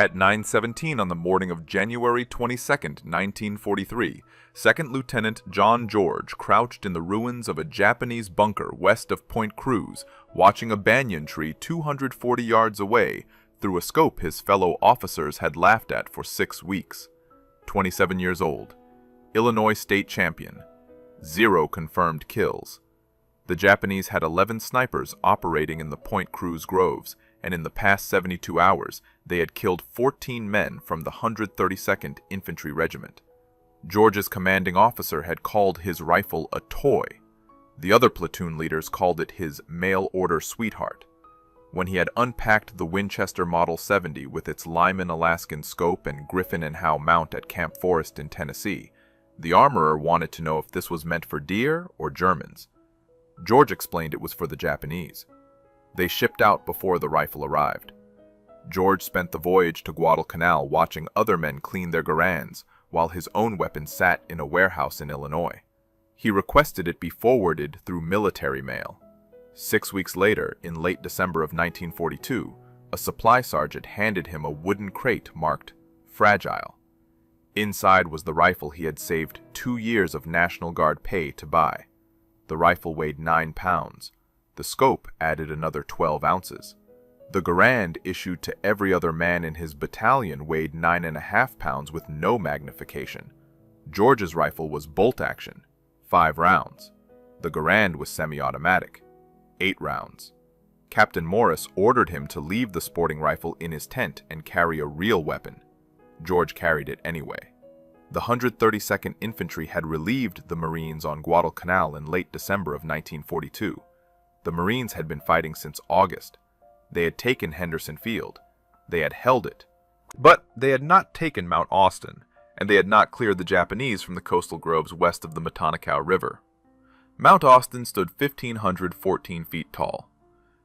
At 9:17 on the morning of January 22, 1943, Second Lieutenant John George crouched in the ruins of a Japanese bunker west of Point Cruz, watching a banyan tree 240 yards away through a scope his fellow officers had laughed at for 6 weeks. 27 years old, Illinois state champion, 0 confirmed kills. The Japanese had 11 snipers operating in the Point Cruz groves, and in the past 72 hours, they had killed 14 men from the 132nd Infantry Regiment. George's commanding officer had called his rifle a toy. The other platoon leaders called it his mail-order sweetheart. When he had unpacked the Winchester Model 70 with its Lyman Alaskan scope and Griffin and Howe mount at Camp Forest in Tennessee, the armorer wanted to know if this was meant for deer or Germans. George explained it was for the Japanese. They shipped out before the rifle arrived. George spent the voyage to Guadalcanal watching other men clean their Garands, while his own weapon sat in a warehouse in Illinois. He requested it be forwarded through military mail. 6 weeks later, in late December of 1942, a supply sergeant handed him a wooden crate marked "Fragile." Inside was the rifle he had saved 2 years of National Guard pay to buy. The rifle weighed 9 pounds. The scope added another 12 ounces. The Garand issued to every other man in his battalion weighed 9.5 pounds with no magnification. George's rifle was bolt action, 5 rounds. The Garand was semi-automatic, 8 rounds. Captain Morris ordered him to leave the sporting rifle in his tent and carry a real weapon. George carried it anyway. The 132nd Infantry had relieved the Marines on Guadalcanal in late December of 1942. The Marines had been fighting since August. They had taken Henderson Field. They had held it. But they had not taken Mount Austin, and they had not cleared the Japanese from the coastal groves west of the Matanakaw River. Mount Austin stood 1,514 feet tall.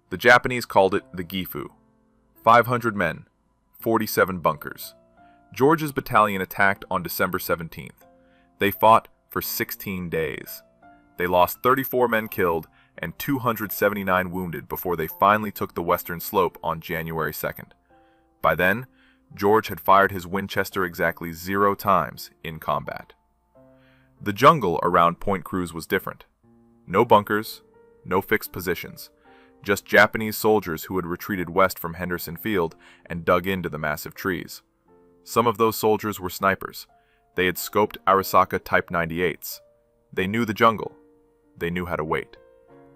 The Japanese called it the Gifu. 500 men, 47 bunkers. George's battalion attacked on December 17th. They fought for 16 days. They lost 34 men killed and 279 wounded before they finally took the western slope on January 2nd. By then, George had fired his Winchester exactly 0 times in combat. The jungle around Point Cruz was different. No bunkers, no fixed positions, just Japanese soldiers who had retreated west from Henderson Field and dug into the massive trees. Some of those soldiers were snipers. They had scoped Arisaka Type 98s. They knew the jungle. They knew how to wait.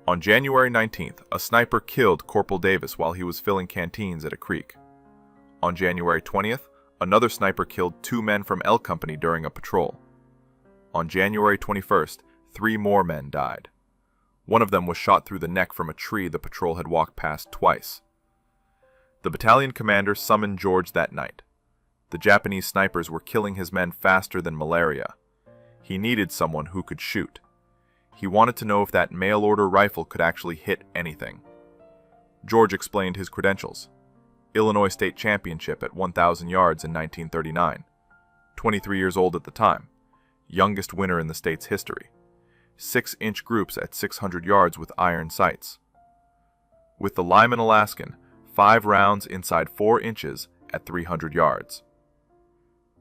On January 19th, a sniper killed Corporal Davis while he was filling canteens at a creek. On January 20th, another sniper killed 2 men from L Company during a patrol. On January 21st, 3 more men died. One of them was shot through the neck from a tree the patrol had walked past twice. The battalion commander summoned George that night. The Japanese snipers were killing his men faster than malaria. He needed someone who could shoot. He wanted to know if that mail-order rifle could actually hit anything. George explained his credentials. Illinois state championship at 1,000 yards in 1939. 23 years old at the time. Youngest winner in the state's history. 6-inch groups at 600 yards with iron sights. With the Lyman Alaskan, 5 rounds inside 4 inches at 300 yards.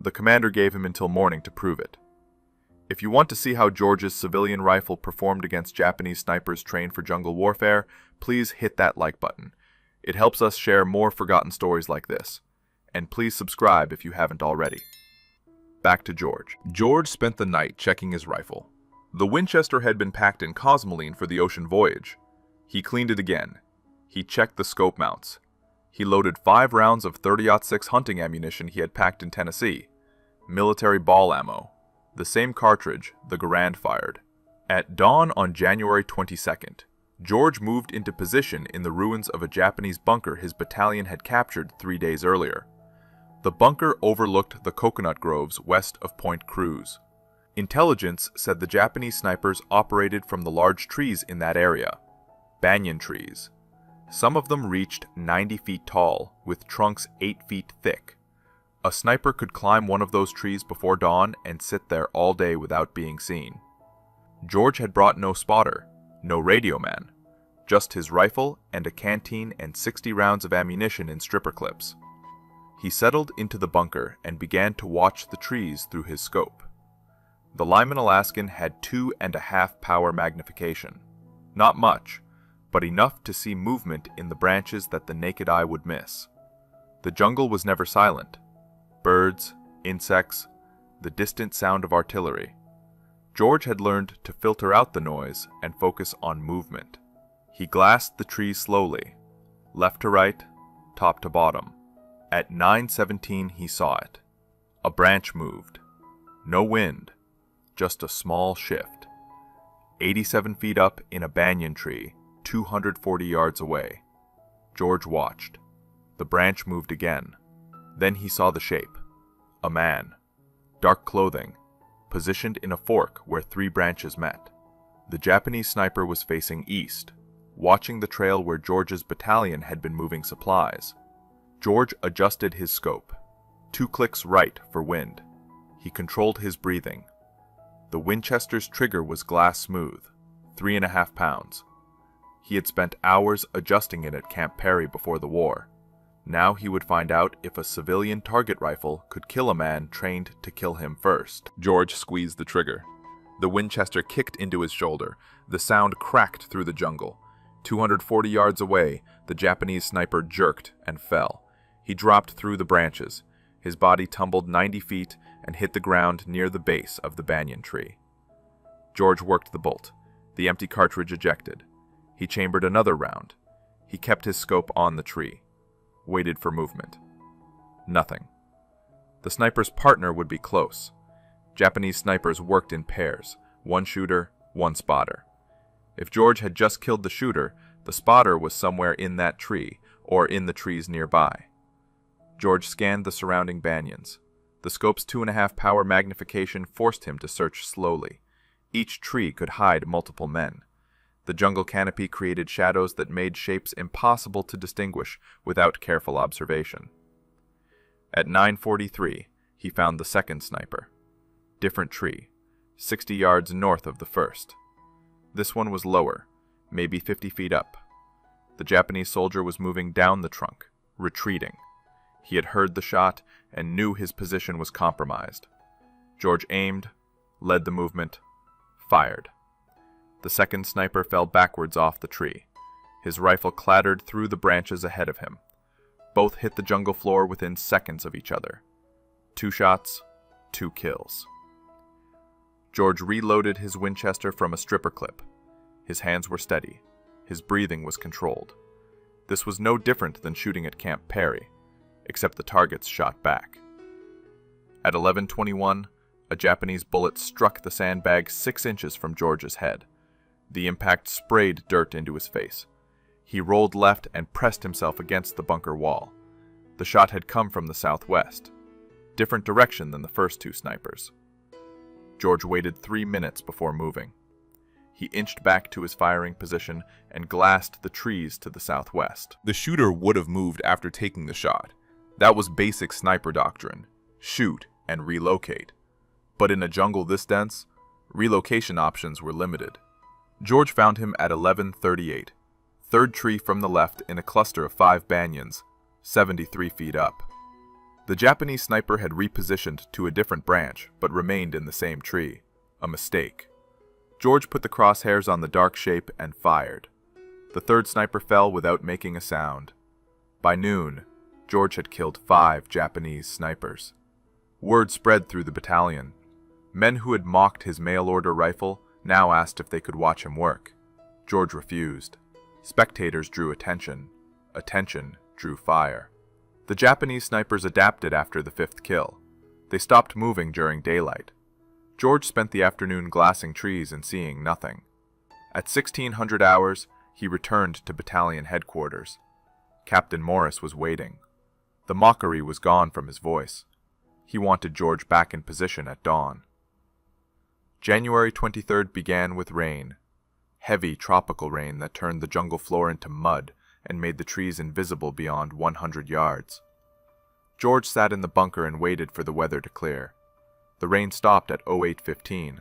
The commander gave him until morning to prove it. If you want to see how George's civilian rifle performed against Japanese snipers trained for jungle warfare, please hit that like button. It helps us share more forgotten stories like this. And please subscribe if you haven't already. Back to George. George spent the night checking his rifle. The Winchester had been packed in cosmoline for the ocean voyage. He cleaned it again. He checked the scope mounts. He loaded 5 rounds of .30-06 hunting ammunition he had packed in Tennessee. Military ball ammo. The same cartridge the Garand fired. At dawn on January 22nd, George moved into position in the ruins of a Japanese bunker his battalion had captured 3 days earlier. The bunker overlooked the coconut groves west of Point Cruz. Intelligence said the Japanese snipers operated from the large trees in that area, banyan trees. Some of them reached 90 feet tall, with trunks 8 feet thick. A sniper could climb one of those trees before dawn and sit there all day without being seen. George had brought no spotter, no radio man, just his rifle and a canteen and 60 rounds of ammunition in stripper clips. He settled into the bunker and began to watch the trees through his scope. The Lyman Alaskan had 2.5 power magnification. Not much, but enough to see movement in the branches that the naked eye would miss. The jungle was never silent. Birds, insects, the distant sound of artillery. George had learned to filter out the noise and focus on movement. He glassed the trees slowly, left to right, top to bottom. At 9:17 he saw it. A branch moved. No wind, just a small shift. 87 feet up in a banyan tree, 240 yards away. George watched. The branch moved again. Then he saw the shape. A man. Dark clothing, positioned in a fork where 3 branches met. The Japanese sniper was facing east, watching the trail where George's battalion had been moving supplies. George adjusted his scope. 2 clicks right for wind. He controlled his breathing. The Winchester's trigger was glass smooth, 3.5 pounds. He had spent hours adjusting it at Camp Perry before the war. Now he would find out if a civilian target rifle could kill a man trained to kill him first. George squeezed the trigger. The Winchester kicked into his shoulder. The sound cracked through the jungle. 240 yards away, the Japanese sniper jerked and fell. He dropped through the branches. His body tumbled 90 feet and hit the ground near the base of the banyan tree. George worked the bolt. The empty cartridge ejected. He chambered another round. He kept his scope on the tree. Waited for movement. Nothing. The sniper's partner would be close. Japanese snipers worked in pairs, 1 shooter, 1 spotter. If George had just killed the shooter, the spotter was somewhere in that tree or in the trees nearby. George scanned the surrounding banyans. The scope's 2.5 power magnification forced him to search slowly. Each tree could hide multiple men. The jungle canopy created shadows that made shapes impossible to distinguish without careful observation. At 9:43, he found the second sniper. Different tree, 60 yards north of the first. This one was lower, maybe 50 feet up. The Japanese soldier was moving down the trunk, retreating. He had heard the shot and knew his position was compromised. George aimed, led the movement, fired. The second sniper fell backwards off the tree. His rifle clattered through the branches ahead of him. Both hit the jungle floor within seconds of each other. 2 shots, 2 kills. George reloaded his Winchester from a stripper clip. His hands were steady. His breathing was controlled. This was no different than shooting at Camp Perry, except the targets shot back. At 11:21, a Japanese bullet struck the sandbag 6 inches from George's head. The impact sprayed dirt into his face. He rolled left and pressed himself against the bunker wall. The shot had come from the southwest, different direction than the first 2 snipers. George waited 3 minutes before moving. He inched back to his firing position and glassed the trees to the southwest. The shooter would have moved after taking the shot. That was basic sniper doctrine: shoot and relocate. But in a jungle this dense, relocation options were limited. George found him at 11:38, third tree from the left in a cluster of 5 banyans, 73 feet up. The Japanese sniper had repositioned to a different branch, but remained in the same tree. A mistake. George put the crosshairs on the dark shape and fired. The third sniper fell without making a sound. By noon, George had killed 5 Japanese snipers. Word spread through the battalion. Men who had mocked his mail-order rifle now asked if they could watch him work. George refused. Spectators drew attention. Attention drew fire. The Japanese snipers adapted after the 5th kill. They stopped moving during daylight. George spent the afternoon glassing trees and seeing nothing. At 1600 hours, he returned to battalion headquarters. Captain Morris was waiting. The mockery was gone from his voice. He wanted George back in position at dawn. January 23rd began with rain. Heavy tropical rain that turned the jungle floor into mud and made the trees invisible beyond 100 yards. George sat in the bunker and waited for the weather to clear. The rain stopped at 08:15.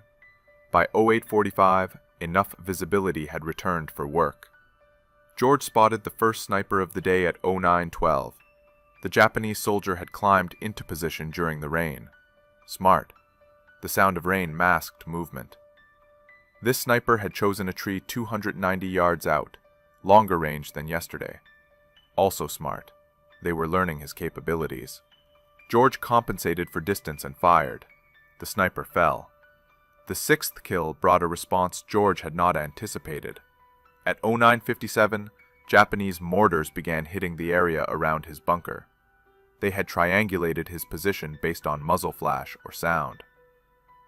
By 08:45, enough visibility had returned for work. George spotted the first sniper of the day at 09:12. The Japanese soldier had climbed into position during the rain. Smart. The sound of rain masked movement. This sniper had chosen a tree 290 yards out, longer range than yesterday. Also smart. They were learning his capabilities. George compensated for distance and fired. The sniper fell. The sixth kill brought a response George had not anticipated. At 09:57, Japanese mortars began hitting the area around his bunker. They had triangulated his position based on muzzle flash or sound.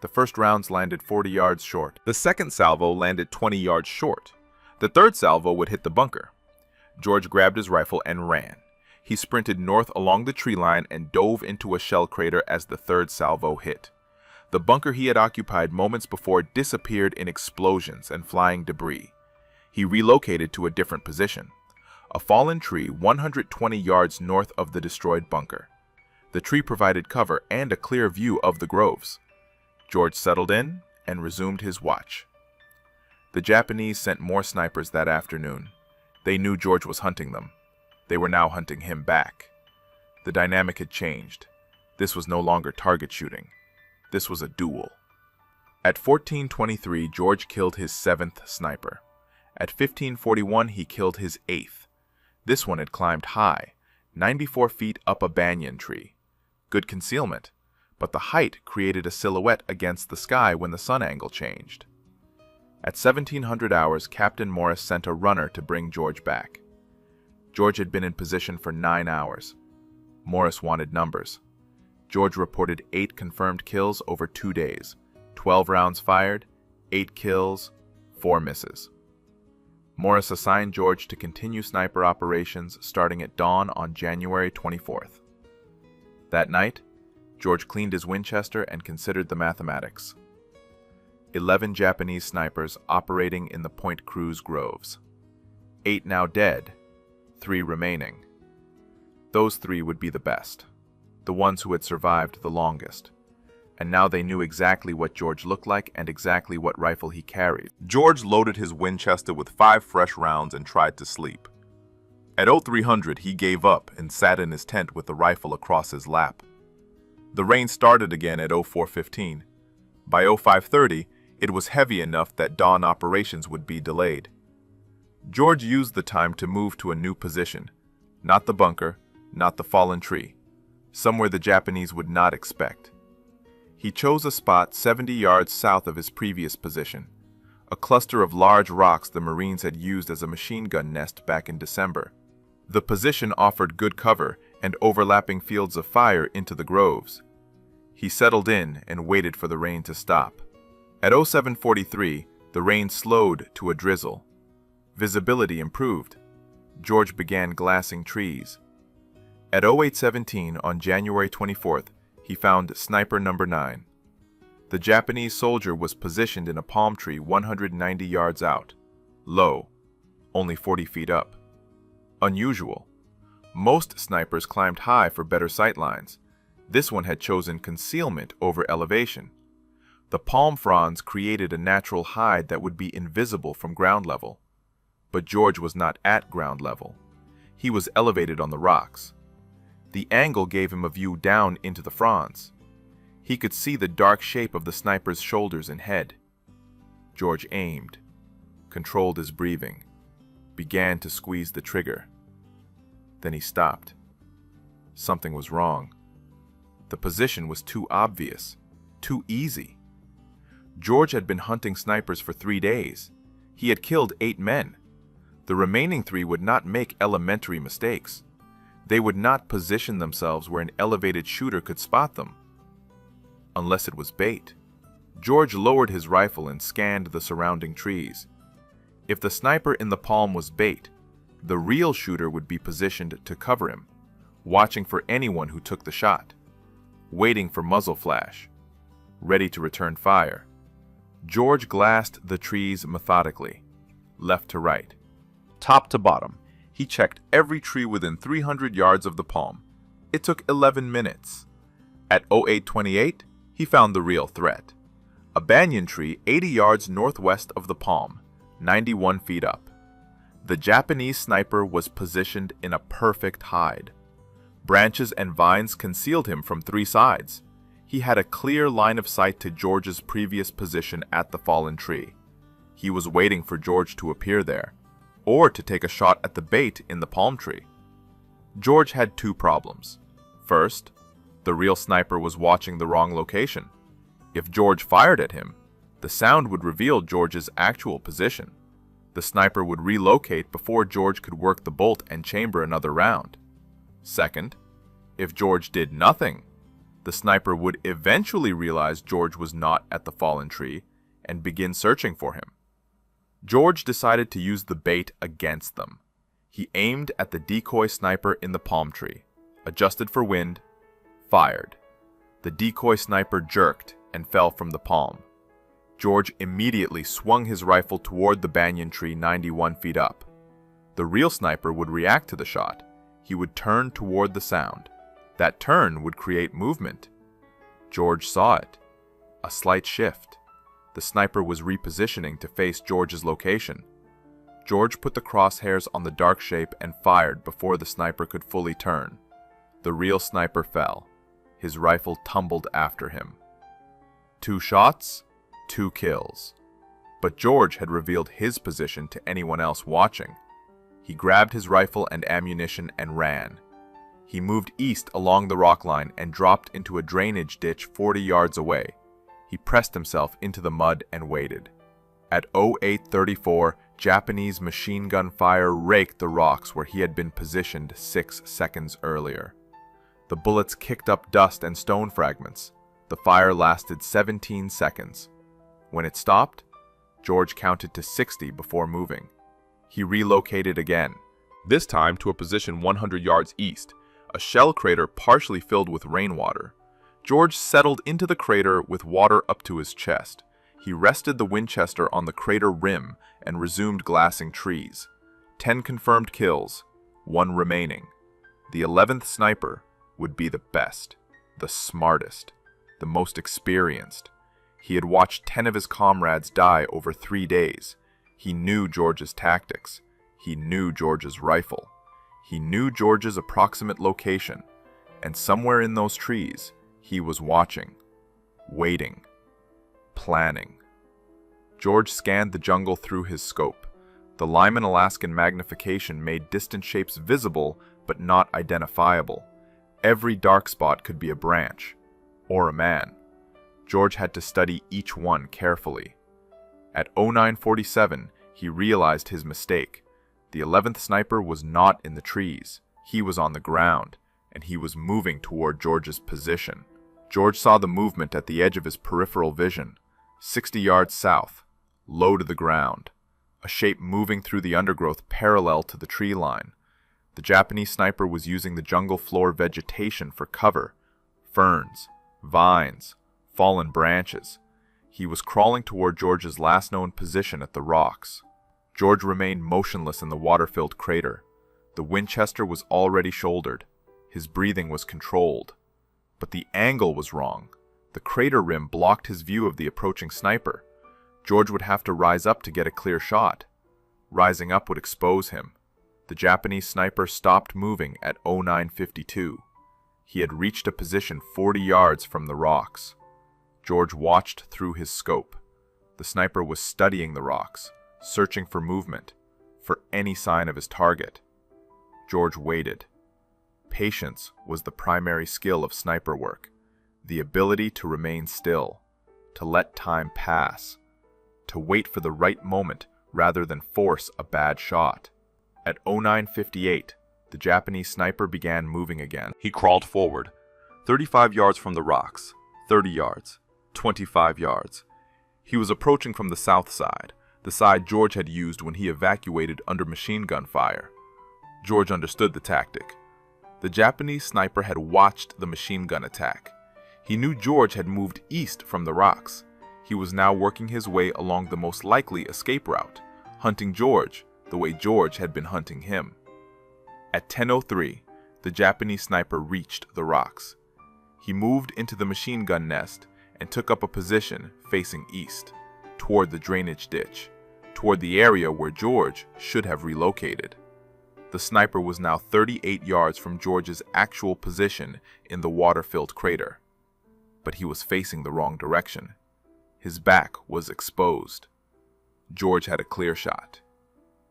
The first rounds landed 40 yards short. The second salvo landed 20 yards short. The third salvo would hit the bunker. George grabbed his rifle and ran. He sprinted north along the tree line and dove into a shell crater as the third salvo hit. The bunker he had occupied moments before disappeared in explosions and flying debris. He relocated to a different position. A fallen tree 120 yards north of the destroyed bunker. The tree provided cover and a clear view of the groves. George settled in and resumed his watch. The Japanese sent more snipers that afternoon. They knew George was hunting them. They were now hunting him back. The dynamic had changed. This was no longer target shooting. This was a duel. At 14:23, George killed his 7th sniper. At 15:41, he killed his 8th. This one had climbed high, 94 feet up a banyan tree. Good concealment, but the height created a silhouette against the sky when the sun angle changed. At 1700 hours, Captain Morris sent a runner to bring George back. George had been in position for 9 hours. Morris wanted numbers. George reported 8 confirmed kills over 2 days, 12 rounds fired, 8 kills, 4 misses. Morris assigned George to continue sniper operations starting at dawn on January 24th. That night, George cleaned his Winchester and considered the mathematics. 11 Japanese snipers operating in the Point Cruz groves. 8 now dead, 3 remaining. Those 3 would be the best, the ones who had survived the longest. And now they knew exactly what George looked like and exactly what rifle he carried. George loaded his Winchester with 5 fresh rounds and tried to sleep. At 0300, he gave up and sat in his tent with the rifle across his lap. The rain started again at 04:15. By 05:30, it was heavy enough that dawn operations would be delayed. George used the time to move to a new position. Not the bunker, not the fallen tree. Somewhere the Japanese would not expect. He chose a spot 70 yards south of his previous position, a cluster of large rocks the Marines had used as a machine gun nest back in December. The position offered good cover and overlapping fields of fire into the groves. He settled in and waited for the rain to stop. At 07:43, the rain slowed to a drizzle. Visibility improved. George began glassing trees. At 08:17 on January 24th, he found sniper number 9. The Japanese soldier was positioned in a palm tree 190 yards out. Low, only 40 feet up. Unusual. Most snipers climbed high for better sightlines. This one had chosen concealment over elevation. The palm fronds created a natural hide that would be invisible from ground level. But George was not at ground level. He was elevated on the rocks. The angle gave him a view down into the fronds. He could see the dark shape of the sniper's shoulders and head. George aimed, controlled his breathing, began to squeeze the trigger. Then he stopped. Something was wrong. The position was too obvious, too easy. George had been hunting snipers for 3 days. He had killed 8 men. The remaining 3 would not make elementary mistakes. They would not position themselves where an elevated shooter could spot them. Unless it was bait. George lowered his rifle and scanned the surrounding trees. If the sniper in the palm was bait, the real shooter would be positioned to cover him, watching for anyone who took the shot, waiting for muzzle flash, ready to return fire. George glassed the trees methodically, left to right, top to bottom. He checked every tree within 300 yards of the palm. It took 11 minutes. At 08:28, he found the real threat. A banyan tree 80 yards northwest of the palm, 91 feet up. The Japanese sniper was positioned in a perfect hide. Branches and vines concealed him from three sides. He had a clear line of sight to George's previous position at the fallen tree. He was waiting for George to appear there, or to take a shot at the bait in the palm tree. George had two problems. First, the real sniper was watching the wrong location. If George fired at him, the sound would reveal George's actual position. The sniper would relocate before George could work the bolt and chamber another round. Second, if George did nothing, the sniper would eventually realize George was not at the fallen tree and begin searching for him. George decided to use the bait against them. He aimed at the decoy sniper in the palm tree, adjusted for wind, fired. The decoy sniper jerked and fell from the palm. George immediately swung his rifle toward the banyan tree 91 feet up. The real sniper would react to the shot. He would turn toward the sound. That turn would create movement. George saw it. A slight shift. The sniper was repositioning to face George's location. George put the crosshairs on the dark shape and fired before the sniper could fully turn. The real sniper fell. His rifle tumbled after him. 2 shots, 2 kills. But George had revealed his position to anyone else watching. He grabbed his rifle and ammunition and ran. He moved east along the rock line and dropped into a drainage ditch 40 yards away. He pressed himself into the mud and waited. At 08:34, Japanese machine gun fire raked the rocks where he had been positioned 6 seconds earlier. The bullets kicked up dust and stone fragments. The fire lasted 17 seconds. When it stopped, George counted to 60 before moving. He relocated again, this time to a position 100 yards east, a shell crater partially filled with rainwater. George settled into the crater with water up to his chest. He rested the Winchester on the crater rim and resumed glassing trees. 10 confirmed kills, 1 remaining. The 11th sniper would be the best, the smartest, the most experienced. He had watched 10 of his comrades die over 3 days. He knew George's tactics. He knew George's rifle. He knew George's approximate location. And somewhere in those trees, he was watching, waiting, planning. George scanned the jungle through his scope. The Lyman Alaskan magnification made distant shapes visible but not identifiable. Every dark spot could be a branch, or a man. George had to study each one carefully. At 09:47, he realized his mistake. The 11th sniper was not in the trees. He was on the ground, and he was moving toward George's position. George saw the movement at the edge of his peripheral vision, 60 yards south, low to the ground, a shape moving through the undergrowth parallel to the tree line. The Japanese sniper was using the jungle floor vegetation for cover, ferns, vines, fallen branches. He was crawling toward George's last known position at the rocks. George remained motionless in the water-filled crater. The Winchester was already shouldered. His breathing was controlled. But the angle was wrong. The crater rim blocked his view of the approaching sniper. George would have to rise up to get a clear shot. Rising up would expose him. The Japanese sniper stopped moving at 09:52. He had reached a position 40 yards from the rocks. George watched through his scope. The sniper was studying the rocks, searching for movement, for any sign of his target. George waited. Patience was the primary skill of sniper work, the ability to remain still, to let time pass, to wait for the right moment rather than force a bad shot. At 09:58, the Japanese sniper began moving again. He crawled forward, 35 yards from the rocks, 30 yards, 25 yards. He was approaching from the south side, the side George had used when he evacuated under machine gun fire. George understood the tactic. The Japanese sniper had watched the machine gun attack. He knew George had moved east from the rocks. He was now working his way along the most likely escape route, hunting George the way George had been hunting him. At 10:03, the Japanese sniper reached the rocks. He moved into the machine gun nest and took up a position facing east, toward the drainage ditch, toward the area where George should have relocated. The sniper was now 38 yards from George's actual position in the water-filled crater. But he was facing the wrong direction. His back was exposed. George had a clear shot.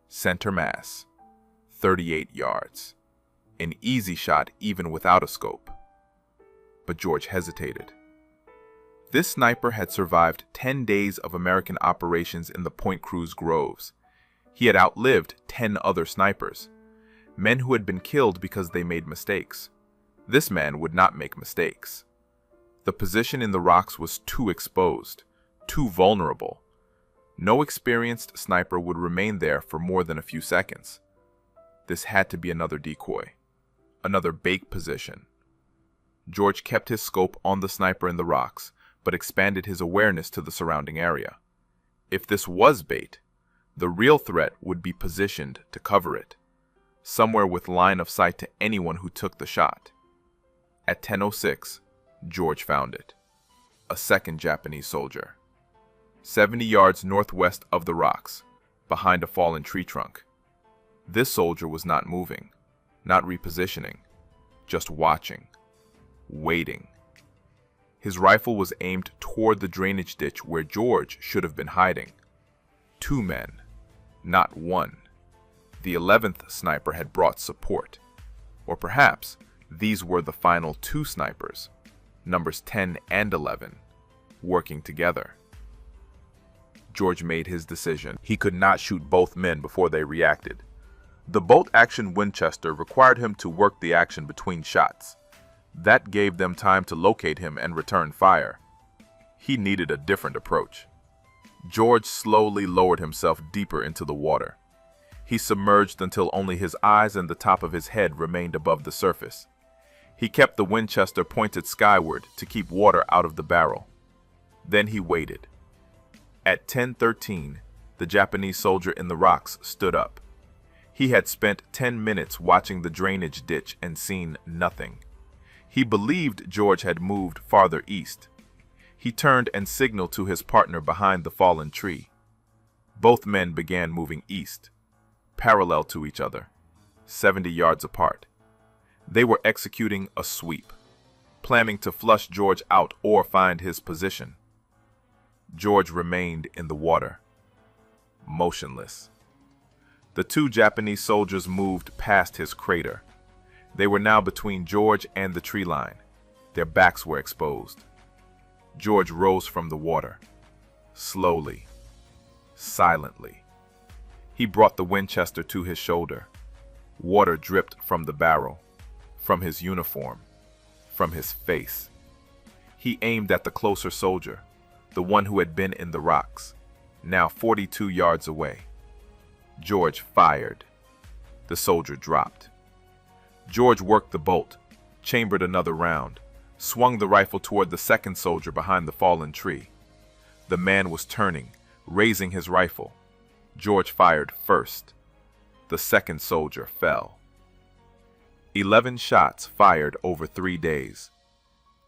Center mass, 38 yards. An easy shot even without a scope. But George hesitated. This sniper had survived 10 days of American operations in the Point Cruz groves. He had outlived 10 other snipers, men who had been killed because they made mistakes. This man would not make mistakes. The position in the rocks was too exposed, too vulnerable. No experienced sniper would remain there for more than a few seconds. This had to be another decoy, another bait position. George kept his scope on the sniper in the rocks, but expanded his awareness to the surrounding area. If this was bait, the real threat would be positioned to cover it, somewhere with line of sight to anyone who took the shot. At 10:06, George found it. A second Japanese soldier. 70 yards northwest of the rocks, behind a fallen tree trunk. This soldier was not moving, not repositioning, just watching, waiting. His rifle was aimed toward the drainage ditch where George should have been hiding. 2 men, not 1. The 11th sniper had brought support. Or perhaps these were the final 2 snipers, numbers 10 and 11, working together. George made his decision. He could not shoot both men before they reacted. The bolt-action Winchester required him to work the action between shots. That gave them time to locate him and return fire. He needed a different approach. George slowly lowered himself deeper into the water. He submerged until only his eyes and the top of his head remained above the surface. He kept the Winchester pointed skyward to keep water out of the barrel. Then he waited. At 10:13, the Japanese soldier in the rocks stood up. He had spent 10 minutes watching the drainage ditch and seen nothing. He believed George had moved farther east. He turned and signaled to his partner behind the fallen tree. Both men began moving east, parallel to each other, 70 yards apart. They were executing a sweep, planning to flush George out or find his position. George remained in the water, motionless. The 2 Japanese soldiers moved past his crater. They were now between George and the tree line. Their backs were exposed. George rose from the water, slowly, silently. He brought the Winchester to his shoulder. Water dripped from the barrel, from his uniform, from his face. He aimed at the closer soldier, the one who had been in the rocks, now 42 yards away. George fired. The soldier dropped. George worked the bolt, chambered another round, swung the rifle toward the second soldier behind the fallen tree. The man was turning, raising his rifle. George fired first. The second soldier fell. 11 shots fired over 3 days.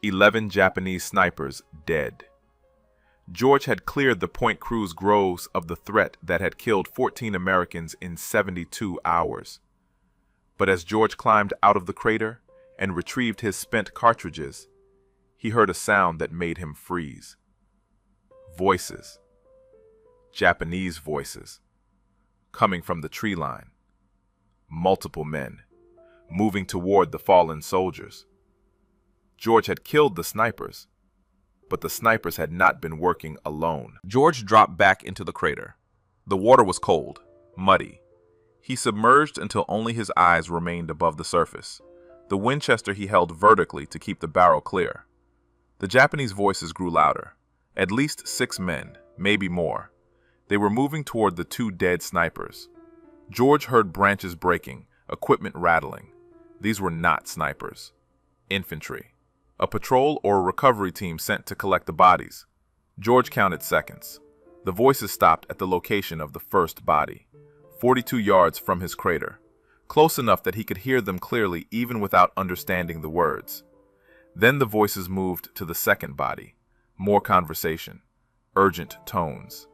11 Japanese snipers dead. George had cleared the Point Cruz groves of the threat that had killed 14 Americans in 72 hours. But as George climbed out of the crater and retrieved his spent cartridges, he heard a sound that made him freeze. Voices. Japanese voices. Coming from the tree line. Multiple men, moving toward the fallen soldiers. George had killed the snipers, but the snipers had not been working alone. George dropped back into the crater. The water was cold, muddy. He submerged until only his eyes remained above the surface. The Winchester he held vertically to keep the barrel clear. The Japanese voices grew louder. At least 6 men, maybe more. They were moving toward the 2 dead snipers. George heard branches breaking, equipment rattling. These were not snipers. Infantry. A patrol or a recovery team sent to collect the bodies. George counted seconds. The voices stopped at the location of the first body, 42 yards from his crater, close enough that he could hear them clearly even without understanding the words. Then the voices moved to the second body. More conversation, urgent tones.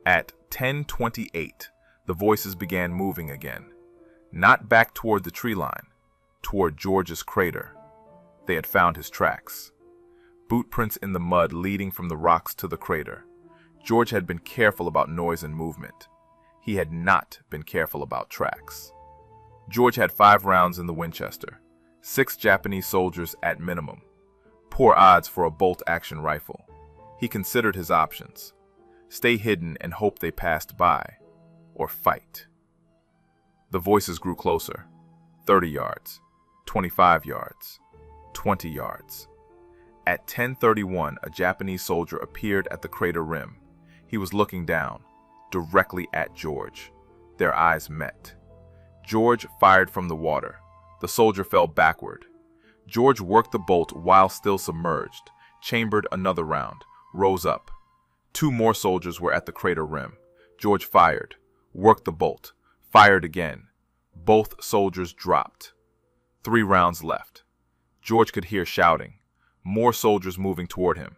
At 10:28, the voices began moving again. Not back toward the tree line, toward George's crater. They had found his tracks. Boot prints in the mud leading from the rocks to the crater. George had been careful about noise and movement. He had not been careful about tracks. George had 5 rounds in the Winchester, 6 Japanese soldiers at minimum. Poor odds for a bolt-action rifle. He considered his options. Stay hidden and hope they passed by, or fight. The voices grew closer. 30 yards, 25 yards, 20 yards. At 10:31, a Japanese soldier appeared at the crater rim. He was looking down, directly at George. Their eyes met. George fired from the water. The soldier fell backward. George worked the bolt while still submerged, chambered another round, rose up. 2 more soldiers were at the crater rim. George fired, worked the bolt, fired again. Both soldiers dropped. 3 rounds left. George could hear shouting. More soldiers moving toward him.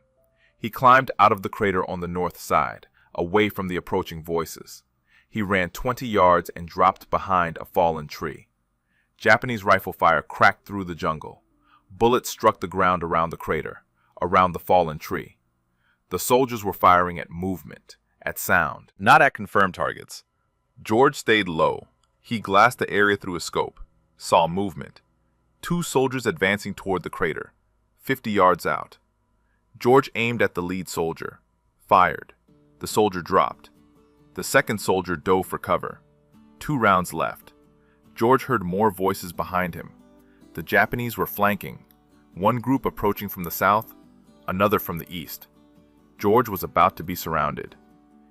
He climbed out of the crater on the north side, away from the approaching voices. He ran 20 yards and dropped behind a fallen tree. Japanese rifle fire cracked through the jungle. Bullets struck the ground around the crater, around the fallen tree. The soldiers were firing at movement, at sound, not at confirmed targets. George stayed low. He glassed the area through his scope, saw movement. 2 soldiers advancing toward the crater, 50 yards out. George aimed at the lead soldier, fired. The soldier dropped. The second soldier dove for cover. 2 rounds left. George heard more voices behind him. The Japanese were flanking, one group approaching from the south, another from the east. George was about to be surrounded.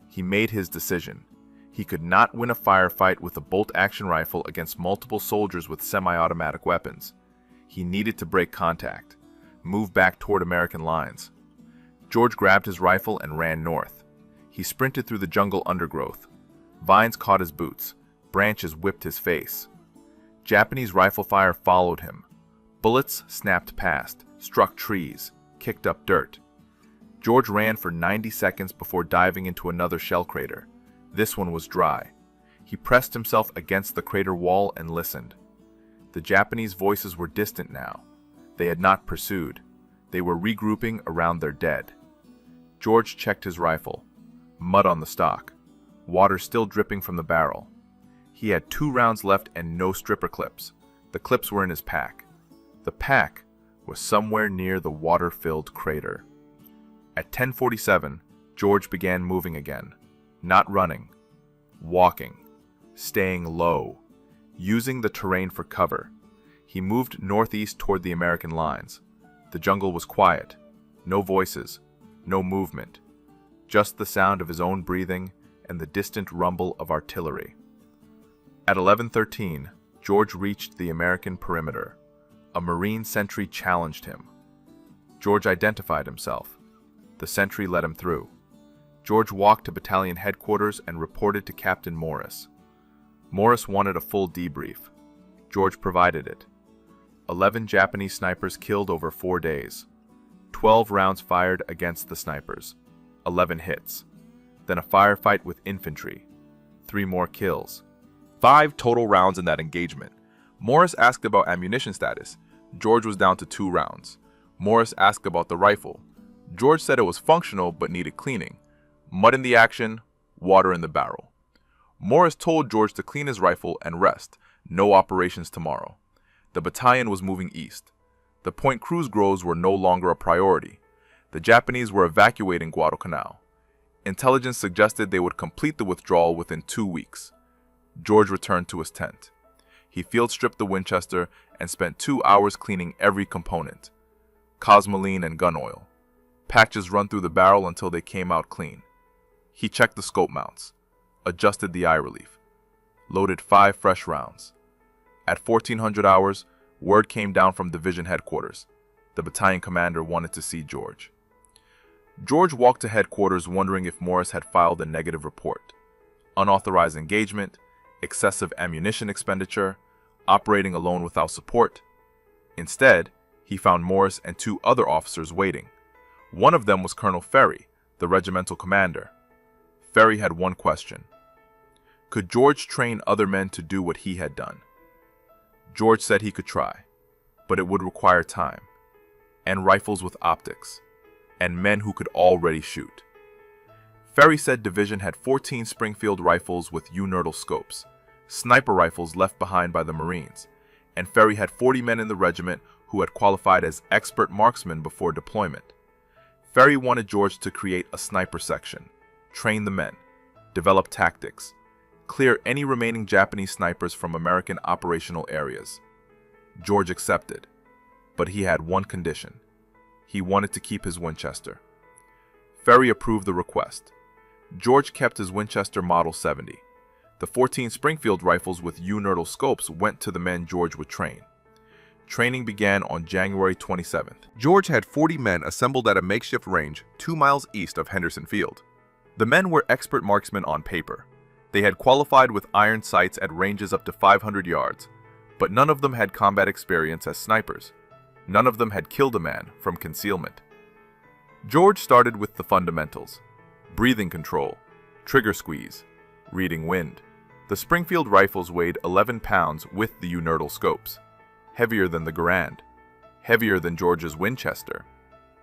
He made his decision. He could not win a firefight with a bolt-action rifle against multiple soldiers with semi-automatic weapons. He needed to break contact, move back toward American lines. George grabbed his rifle and ran north. He sprinted through the jungle undergrowth. Vines caught his boots. Branches whipped his face. Japanese rifle fire followed him. Bullets snapped past, struck trees, kicked up dirt. George ran for 90 seconds before diving into another shell crater. This one was dry. He pressed himself against the crater wall and listened. The Japanese voices were distant now. They had not pursued. They were regrouping around their dead. George checked his rifle. Mud on the stock. Water still dripping from the barrel. He had 2 rounds left and no stripper clips. The clips were in his pack. The pack was somewhere near the water-filled crater. At 10:47, George began moving again. Not running. Walking. Staying low. Using the terrain for cover. He moved northeast toward the American lines. The jungle was quiet. No voices. No movement. Just the sound of his own breathing and the distant rumble of artillery. At 11:13, George reached the American perimeter. A Marine sentry challenged him. George identified himself. The sentry let him through. George walked to battalion headquarters and reported to Captain Morris. Morris wanted a full debrief. George provided it. 11 Japanese snipers killed over 4 days. 12 rounds fired against the snipers. 11 hits. Then a firefight with infantry. 3 more kills. 5 total rounds in that engagement. Morris asked about ammunition status. George was down to 2 rounds. Morris asked about the rifle. George said it was functional but needed cleaning. Mud in the action, water in the barrel. Morris told George to clean his rifle and rest. No operations tomorrow. The battalion was moving east. The Point Cruz groves were no longer a priority. The Japanese were evacuating Guadalcanal. Intelligence suggested they would complete the withdrawal within 2 weeks. George returned to his tent. He field-stripped the Winchester and spent 2 hours cleaning every component. Cosmoline and gun oil. Patches run through the barrel until they came out clean. He checked the scope mounts, adjusted the eye relief, loaded 5 fresh rounds. At 1400 hours, word came down from division headquarters. The battalion commander wanted to see George. George walked to headquarters wondering if Morris had filed a negative report. Unauthorized engagement, excessive ammunition expenditure, operating alone without support. Instead, he found Morris and 2 other officers waiting. One of them was Colonel Ferry, the regimental commander. Ferry had one question. Could George train other men to do what he had done? George said he could try, but it would require time, and rifles with optics, and men who could already shoot. Ferry said Division had 14 Springfield rifles with universal scopes, sniper rifles left behind by the Marines, and Ferry had 40 men in the regiment who had qualified as expert marksmen before deployment. Ferry wanted George to create a sniper section, train the men, develop tactics, clear any remaining Japanese snipers from American operational areas. George accepted, but he had one condition. He wanted to keep his Winchester. Ferry approved the request. George kept his Winchester Model 70. The 14 Springfield rifles with universal scopes went to the men George would train. Training began on January 27th. George had 40 men assembled at a makeshift range 2 miles east of Henderson Field. The men were expert marksmen on paper. They had qualified with iron sights at ranges up to 500 yards, but none of them had combat experience as snipers. None of them had killed a man from concealment. George started with the fundamentals: breathing control, trigger squeeze, reading wind. The Springfield rifles weighed 11 pounds with the universal scopes, heavier than the Garand, heavier than George's Winchester.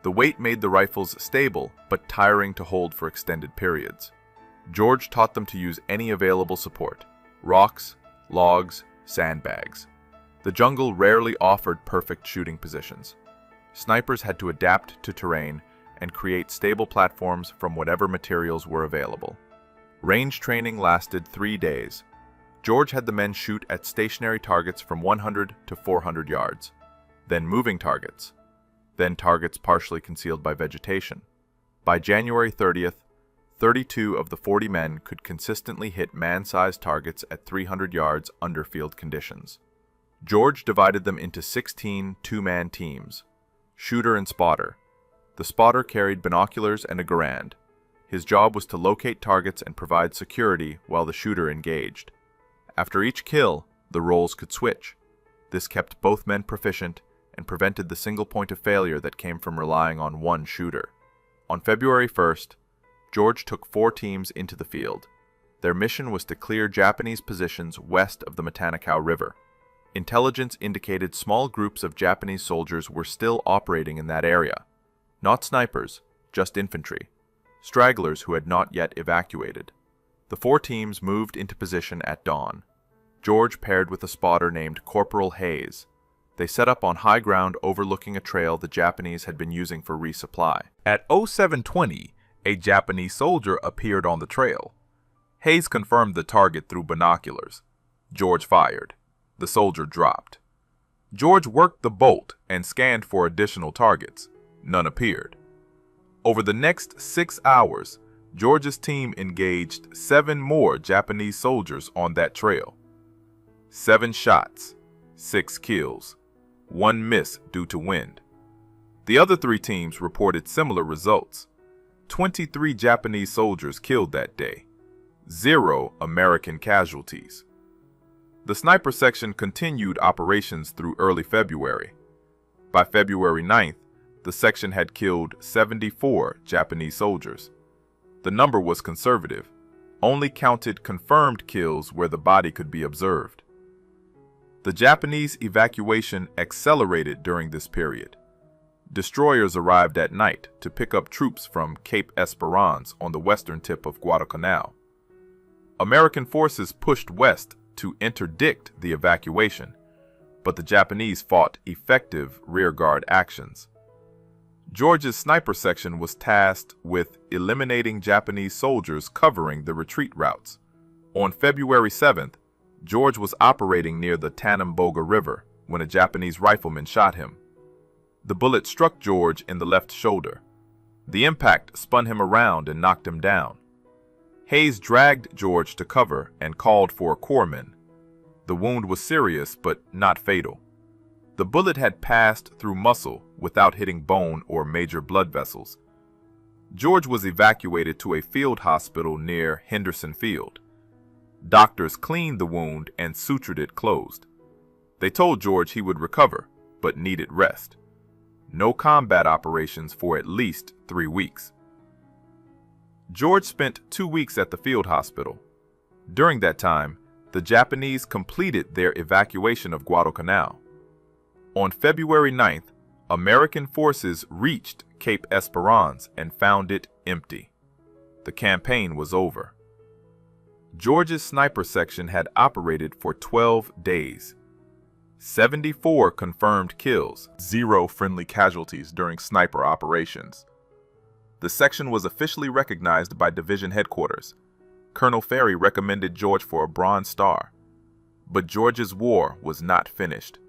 The weight made the rifles stable but tiring to hold for extended periods. George taught them to use any available support: rocks, logs, sandbags. The jungle rarely offered perfect shooting positions. Snipers had to adapt to terrain and create stable platforms from whatever materials were available. Range training lasted 3 days. George had the men shoot at stationary targets from 100 to 400 yards, then moving targets, then targets partially concealed by vegetation. By January 30th, 32 of the 40 men could consistently hit man-sized targets at 300 yards under field conditions. George divided them into 16 two-man teams, shooter and spotter. The spotter carried binoculars and a Garand. His job was to locate targets and provide security while the shooter engaged. After each kill, the roles could switch. This kept both men proficient and prevented the single point of failure that came from relying on one shooter. On February 1st, George took 4 teams into the field. Their mission was to clear Japanese positions west of the Matanakaw River. Intelligence indicated small groups of Japanese soldiers were still operating in that area. Not snipers, just infantry, stragglers who had not yet evacuated. The 4 teams moved into position at dawn. George paired with a spotter named Corporal Hayes. They set up on high ground overlooking a trail the Japanese had been using for resupply. At 0720, a Japanese soldier appeared on the trail. Hayes confirmed the target through binoculars. George fired. The soldier dropped. George worked the bolt and scanned for additional targets. None appeared. Over the next 6 hours, George's team engaged 7 more Japanese soldiers on that trail. 7 shots, 6 kills, 1 miss due to wind. The other 3 teams reported similar results. 23 Japanese soldiers killed that day. 0 American casualties. The sniper section continued operations through early February. By February 9th, the section had killed 74 Japanese soldiers. The number was conservative, only counted confirmed kills where the body could be observed. The Japanese evacuation accelerated during this period. Destroyers arrived at night to pick up troops from Cape Esperance on the western tip of Guadalcanal. American forces pushed west to interdict the evacuation, but the Japanese fought effective rearguard actions. George's sniper section was tasked with eliminating Japanese soldiers covering the retreat routes. On February 7th, George was operating near the Tanamboga River when a Japanese rifleman shot him. The bullet struck George in the left shoulder. The impact spun him around and knocked him down. Hayes dragged George to cover and called for a corpsman. The wound was serious but not fatal. The bullet had passed through muscle without hitting bone or major blood vessels. George was evacuated to a field hospital near Henderson Field. Doctors cleaned the wound and sutured it closed. They told George he would recover, but needed rest. No combat operations for at least 3 weeks. George spent 2 weeks at the field hospital. During that time, The Japanese completed their evacuation of Guadalcanal. On February 9th, American forces reached Cape Esperance and found it empty. The campaign was over. George's sniper section had operated for 12 days. 74 confirmed kills, 0 friendly casualties during sniper operations. The section was officially recognized by division headquarters. Colonel Ferry recommended George for a Bronze Star. But George's war was not finished.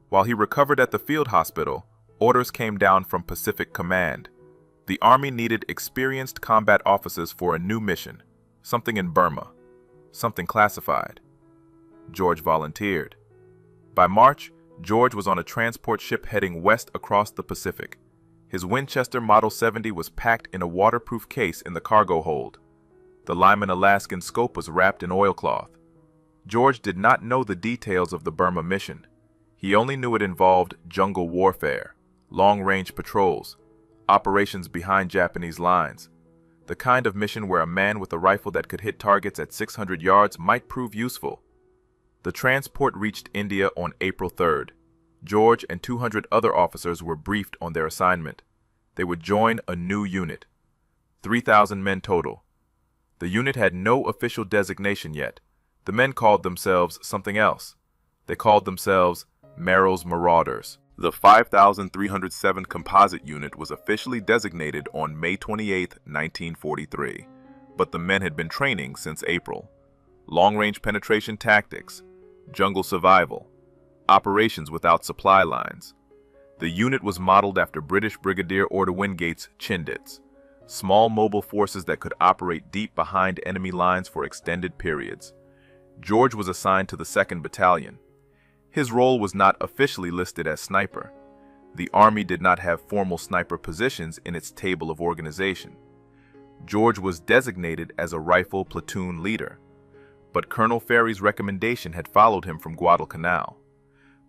While he recovered at the field hospital, orders came down from Pacific Command. The Army needed experienced combat officers for a new mission, something in Burma, something classified. George volunteered. By March, George was on a transport ship heading west across the Pacific. His Winchester Model 70 was packed in a waterproof case in the cargo hold. The Lyman Alaskan scope was wrapped in oilcloth. George did not know the details of the Burma mission. He only knew it involved jungle warfare, long-range patrols, operations behind Japanese lines, the kind of mission where a man with a rifle that could hit targets at 600 yards might prove useful. The transport reached India on April 3rd. George and 200 other officers were briefed on their assignment. They would join a new unit. 3,000 men total. The unit had no official designation yet. The men called themselves something else. They called themselves Merrill's Marauders. The 5,307 Composite Unit was officially designated on May 28, 1943, but the men had been training since April. Long-range penetration tactics, jungle survival, operations without supply lines. The unit was modeled after British Brigadier Order Wingate's Chindits, small mobile forces that could operate deep behind enemy lines for extended periods. George was assigned to the 2nd Battalion. His role was not officially listed as sniper. The Army did not have formal sniper positions in its table of organization. George was designated as a rifle platoon leader. But Colonel Ferry's recommendation had followed him from Guadalcanal.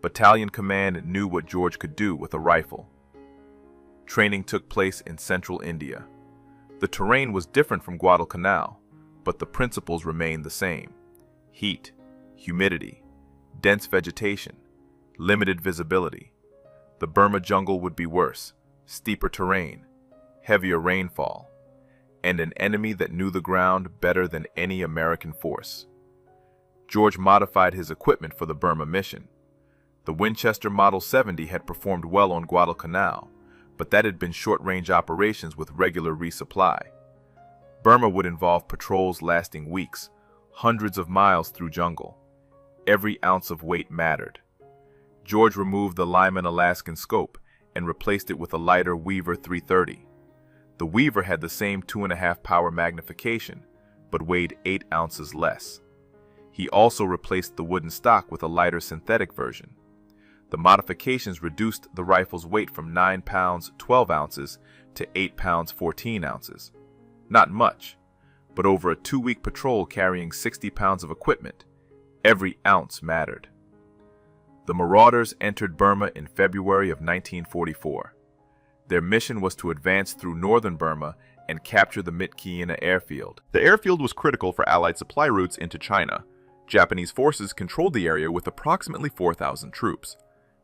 Battalion command knew what George could do with a rifle. Training took place in central India. The terrain was different from Guadalcanal, but the principles remained the same. Heat, humidity, dense vegetation, limited visibility. The Burma jungle would be worse, steeper terrain, heavier rainfall, and an enemy that knew the ground better than any American force. George modified his equipment for the Burma mission. The Winchester Model 70 had performed well on Guadalcanal, but that had been short-range operations with regular resupply. Burma would involve patrols lasting weeks, hundreds of miles through jungle. Every ounce of weight mattered. George removed the Lyman Alaskan scope and replaced it with a lighter Weaver 330. The Weaver had the same 2.5 power magnification, but weighed 8 ounces less. He also replaced the wooden stock with a lighter synthetic version. The modifications reduced the rifle's weight from 9 pounds 12 ounces to 8 pounds 14 ounces. Not much, but over a 2-week patrol carrying 60 pounds of equipment, every ounce mattered. The Marauders entered Burma in February of 1944. Their mission was to advance through northern Burma and capture the Mitkiina airfield. The airfield was critical for Allied supply routes into China. Japanese forces controlled the area with approximately 4,000 troops.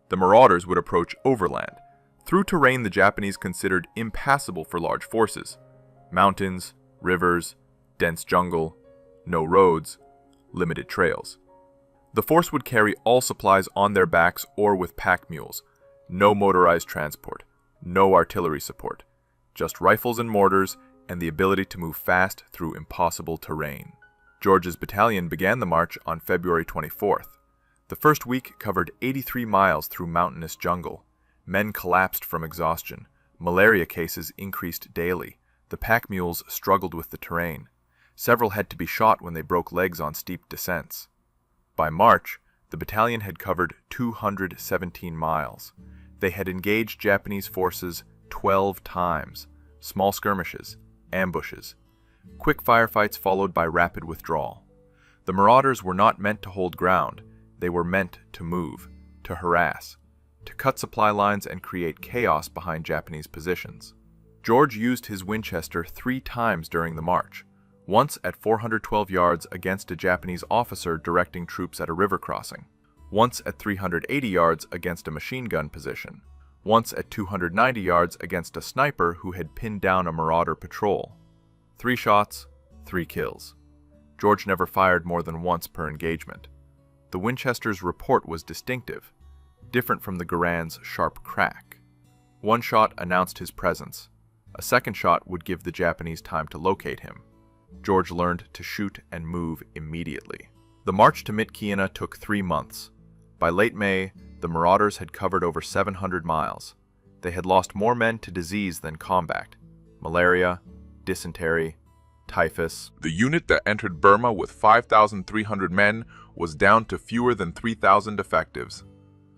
The Marauders would approach overland, through terrain the Japanese considered impassable for large forces. Mountains, rivers, dense jungle, no roads, limited trails. The force would carry all supplies on their backs or with pack mules. No motorized transport, no artillery support, just rifles and mortars and the ability to move fast through impossible terrain. George's battalion began the march on February 24th. The first week covered 83 miles through mountainous jungle. Men collapsed from exhaustion. Malaria cases increased daily. The pack mules struggled with the terrain. Several had to be shot when they broke legs on steep descents. By March, the battalion had covered 217 miles. They had engaged Japanese forces 12 times. Small skirmishes, ambushes. Quick firefights followed by rapid withdrawal. The Marauders were not meant to hold ground. They were meant to move, to harass, to cut supply lines and create chaos behind Japanese positions. George used his Winchester 3 times during the march, once at 412 yards against a Japanese officer directing troops at a river crossing, once at 380 yards against a machine gun position, once at 290 yards against a sniper who had pinned down a marauder patrol. 3 shots, 3 kills. George never fired more than once per engagement. The Winchester's report was distinctive, different from the Garand's sharp crack. 1 shot announced his presence. A 2nd shot would give the Japanese time to locate him. George learned to shoot and move immediately. The march to Myitkyina took 3 months. By late May, the marauders had covered over 700 miles. They had lost more men to disease than combat: malaria, dysentery, typhus. The unit that entered Burma with 5,300 men was down to fewer than 3,000 effectives.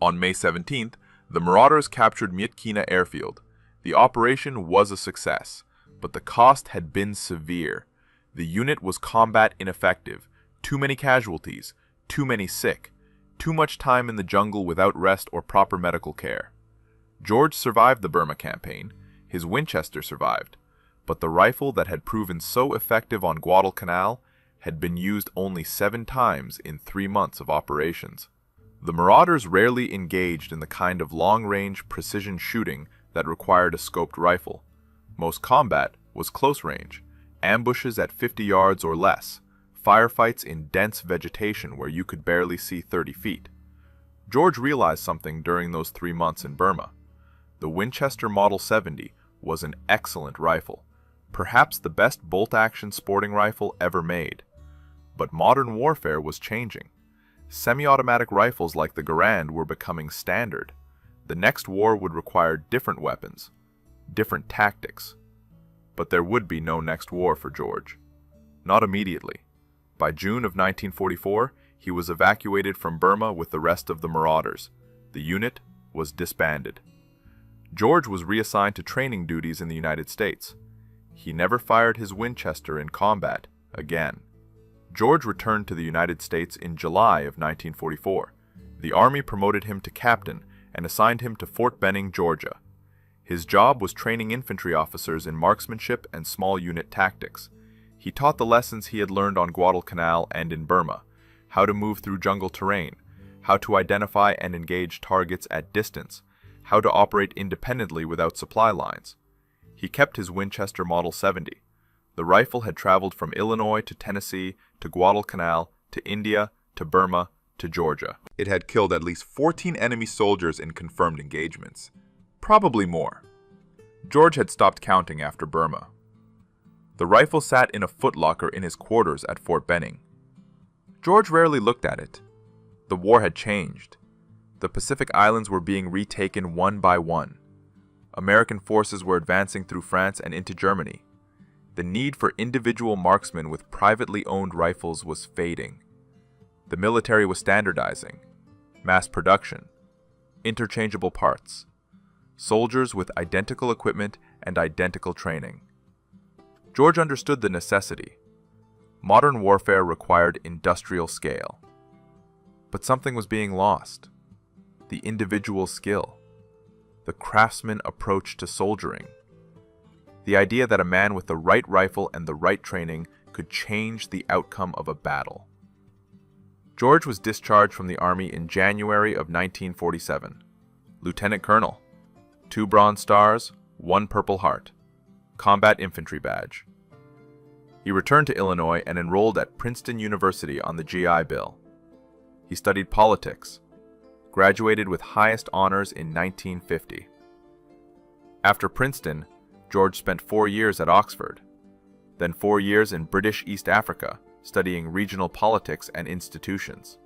On May 17th, the marauders captured Myitkyina airfield. The operation was a success, but the cost had been severe. The unit was combat ineffective, too many casualties, too many sick, too much time in the jungle without rest or proper medical care. George survived the Burma campaign, his Winchester survived, but the rifle that had proven so effective on Guadalcanal had been used only 7 times in 3 months of operations. The marauders rarely engaged in the kind of long-range precision shooting that required a scoped rifle. Most combat was close range, ambushes at 50 yards or less, firefights in dense vegetation where you could barely see 30 feet. George realized something during those 3 months in Burma. The Winchester Model 70 was an excellent rifle, perhaps the best bolt-action sporting rifle ever made. But modern warfare was changing. Semi-automatic rifles like the Garand were becoming standard. The next war would require different weapons, different tactics. But there would be no next war for George. Not immediately. By June of 1944, he was evacuated from Burma with the rest of the marauders. The unit was disbanded. George was reassigned to training duties in the United States. He never fired his Winchester in combat again. George returned to the United States in July of 1944. The Army promoted him to captain and assigned him to Fort Benning, Georgia. His job was training infantry officers in marksmanship and small unit tactics. He taught the lessons he had learned on Guadalcanal and in Burma: how to move through jungle terrain, how to identify and engage targets at distance, how to operate independently without supply lines. He kept his Winchester Model 70. The rifle had traveled from Illinois to Tennessee to Guadalcanal to India to Burma to Georgia. It had killed at least 14 enemy soldiers in confirmed engagements. Probably more. George had stopped counting after Burma. The rifle sat in a footlocker in his quarters at Fort Benning. George rarely looked at it. The war had changed. The Pacific Islands were being retaken one by one. American forces were advancing through France and into Germany. The need for individual marksmen with privately owned rifles was fading. The military was standardizing. Mass production. Interchangeable parts. Soldiers with identical equipment and identical training. George understood the necessity. Modern warfare required industrial scale. But something was being lost. The individual skill. The craftsman approach to soldiering. The idea that a man with the right rifle and the right training could change the outcome of a battle. George was discharged from the Army in January of 1947. Lieutenant Colonel. 2 Bronze Stars, 1 Purple Heart. Combat Infantry Badge. He returned to Illinois and enrolled at Princeton University on the GI Bill. He studied politics. Graduated with highest honors in 1950. After Princeton, George spent 4 years at Oxford, then 4 years in British East Africa, studying regional politics and institutions.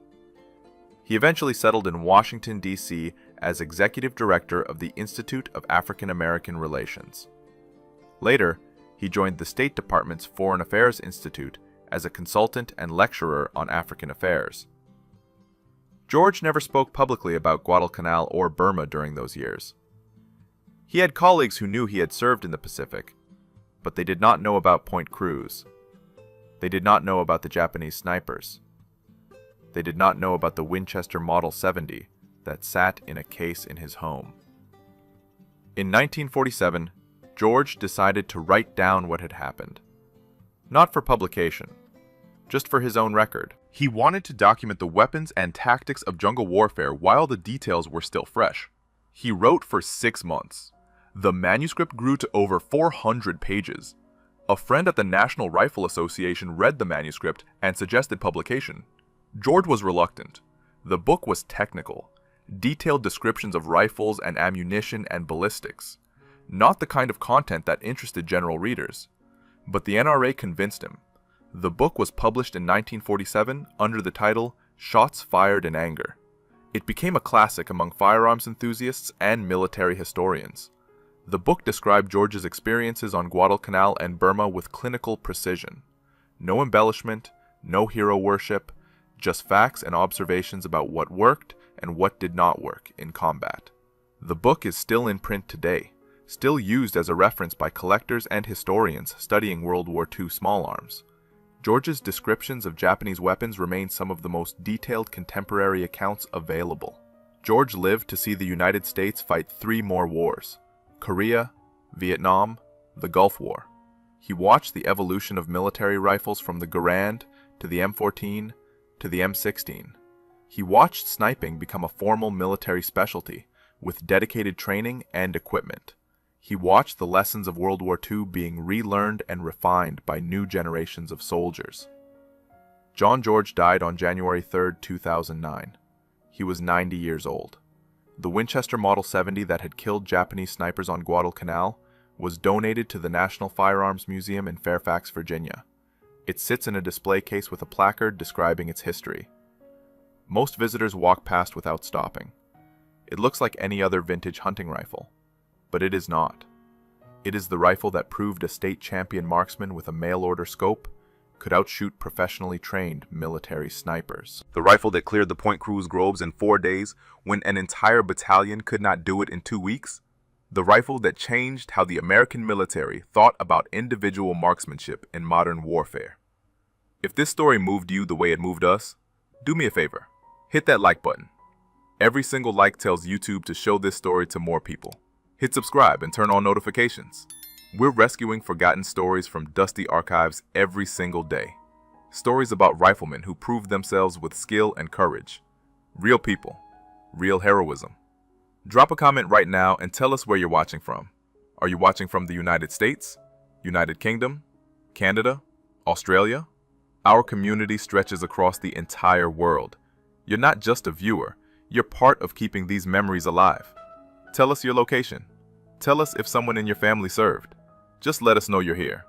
He eventually settled in Washington, D.C. as executive director of the Institute of African American Relations. Later, he joined the State Department's Foreign Affairs Institute as a consultant and lecturer on African affairs. George never spoke publicly about Guadalcanal or Burma during those years. He had colleagues who knew he had served in the Pacific, but they did not know about Point Cruz. They did not know about the Japanese snipers. They did not know about the Winchester Model 70 that sat in a case in his home. In 1947, George decided to write down what had happened. Not for publication, just for his own record. He wanted to document the weapons and tactics of jungle warfare while the details were still fresh. He wrote for 6 months. The manuscript grew to over 400 pages. A friend at the National Rifle Association read the manuscript and suggested publication. George was reluctant. The book was technical, detailed descriptions of rifles and ammunition and ballistics, not the kind of content that interested general readers. But the NRA convinced him. The book was published in 1947 under the title Shots Fired in Anger. It became a classic among firearms enthusiasts and military historians. The book described George's experiences on Guadalcanal and Burma with clinical precision. No embellishment, no hero worship, just facts and observations about what worked and what did not work in combat. The book is still in print today, still used as a reference by collectors and historians studying World War II small arms. George's descriptions of Japanese weapons remain some of the most detailed contemporary accounts available. George lived to see the United States fight 3 more wars: Korea, Vietnam, the Gulf War. He watched the evolution of military rifles from the Garand to the M14 to the M16. He watched sniping become a formal military specialty with dedicated training and equipment. He watched the lessons of World War II being relearned and refined by new generations of soldiers. John George died on January 3, 2009. He was 90 years old. The Winchester Model 70 that had killed Japanese snipers on Guadalcanal was donated to the National Firearms Museum in Fairfax, Virginia. It sits in a display case with a placard describing its history. Most visitors walk past without stopping. It looks like any other vintage hunting rifle, but it is not. It is the rifle that proved a state champion marksman with a mail-order scope could outshoot professionally trained military snipers. The rifle that cleared the Point Cruz groves in 4 days when an entire battalion could not do it in 2 weeks. The rifle that changed how the American military thought about individual marksmanship in modern warfare. If this story moved you the way it moved us, do me a favor. Hit that like button. Every single like tells YouTube to show this story to more people. Hit subscribe and turn on notifications. We're rescuing forgotten stories from dusty archives every single day. Stories about riflemen who proved themselves with skill and courage. Real people. Real heroism. Drop a comment right now and tell us where you're watching from. Are you watching from the United States, United Kingdom, Canada, Australia? Our community stretches across the entire world. You're not just a viewer, you're part of keeping these memories alive. Tell us your location. Tell us if someone in your family served. Just let us know you're here.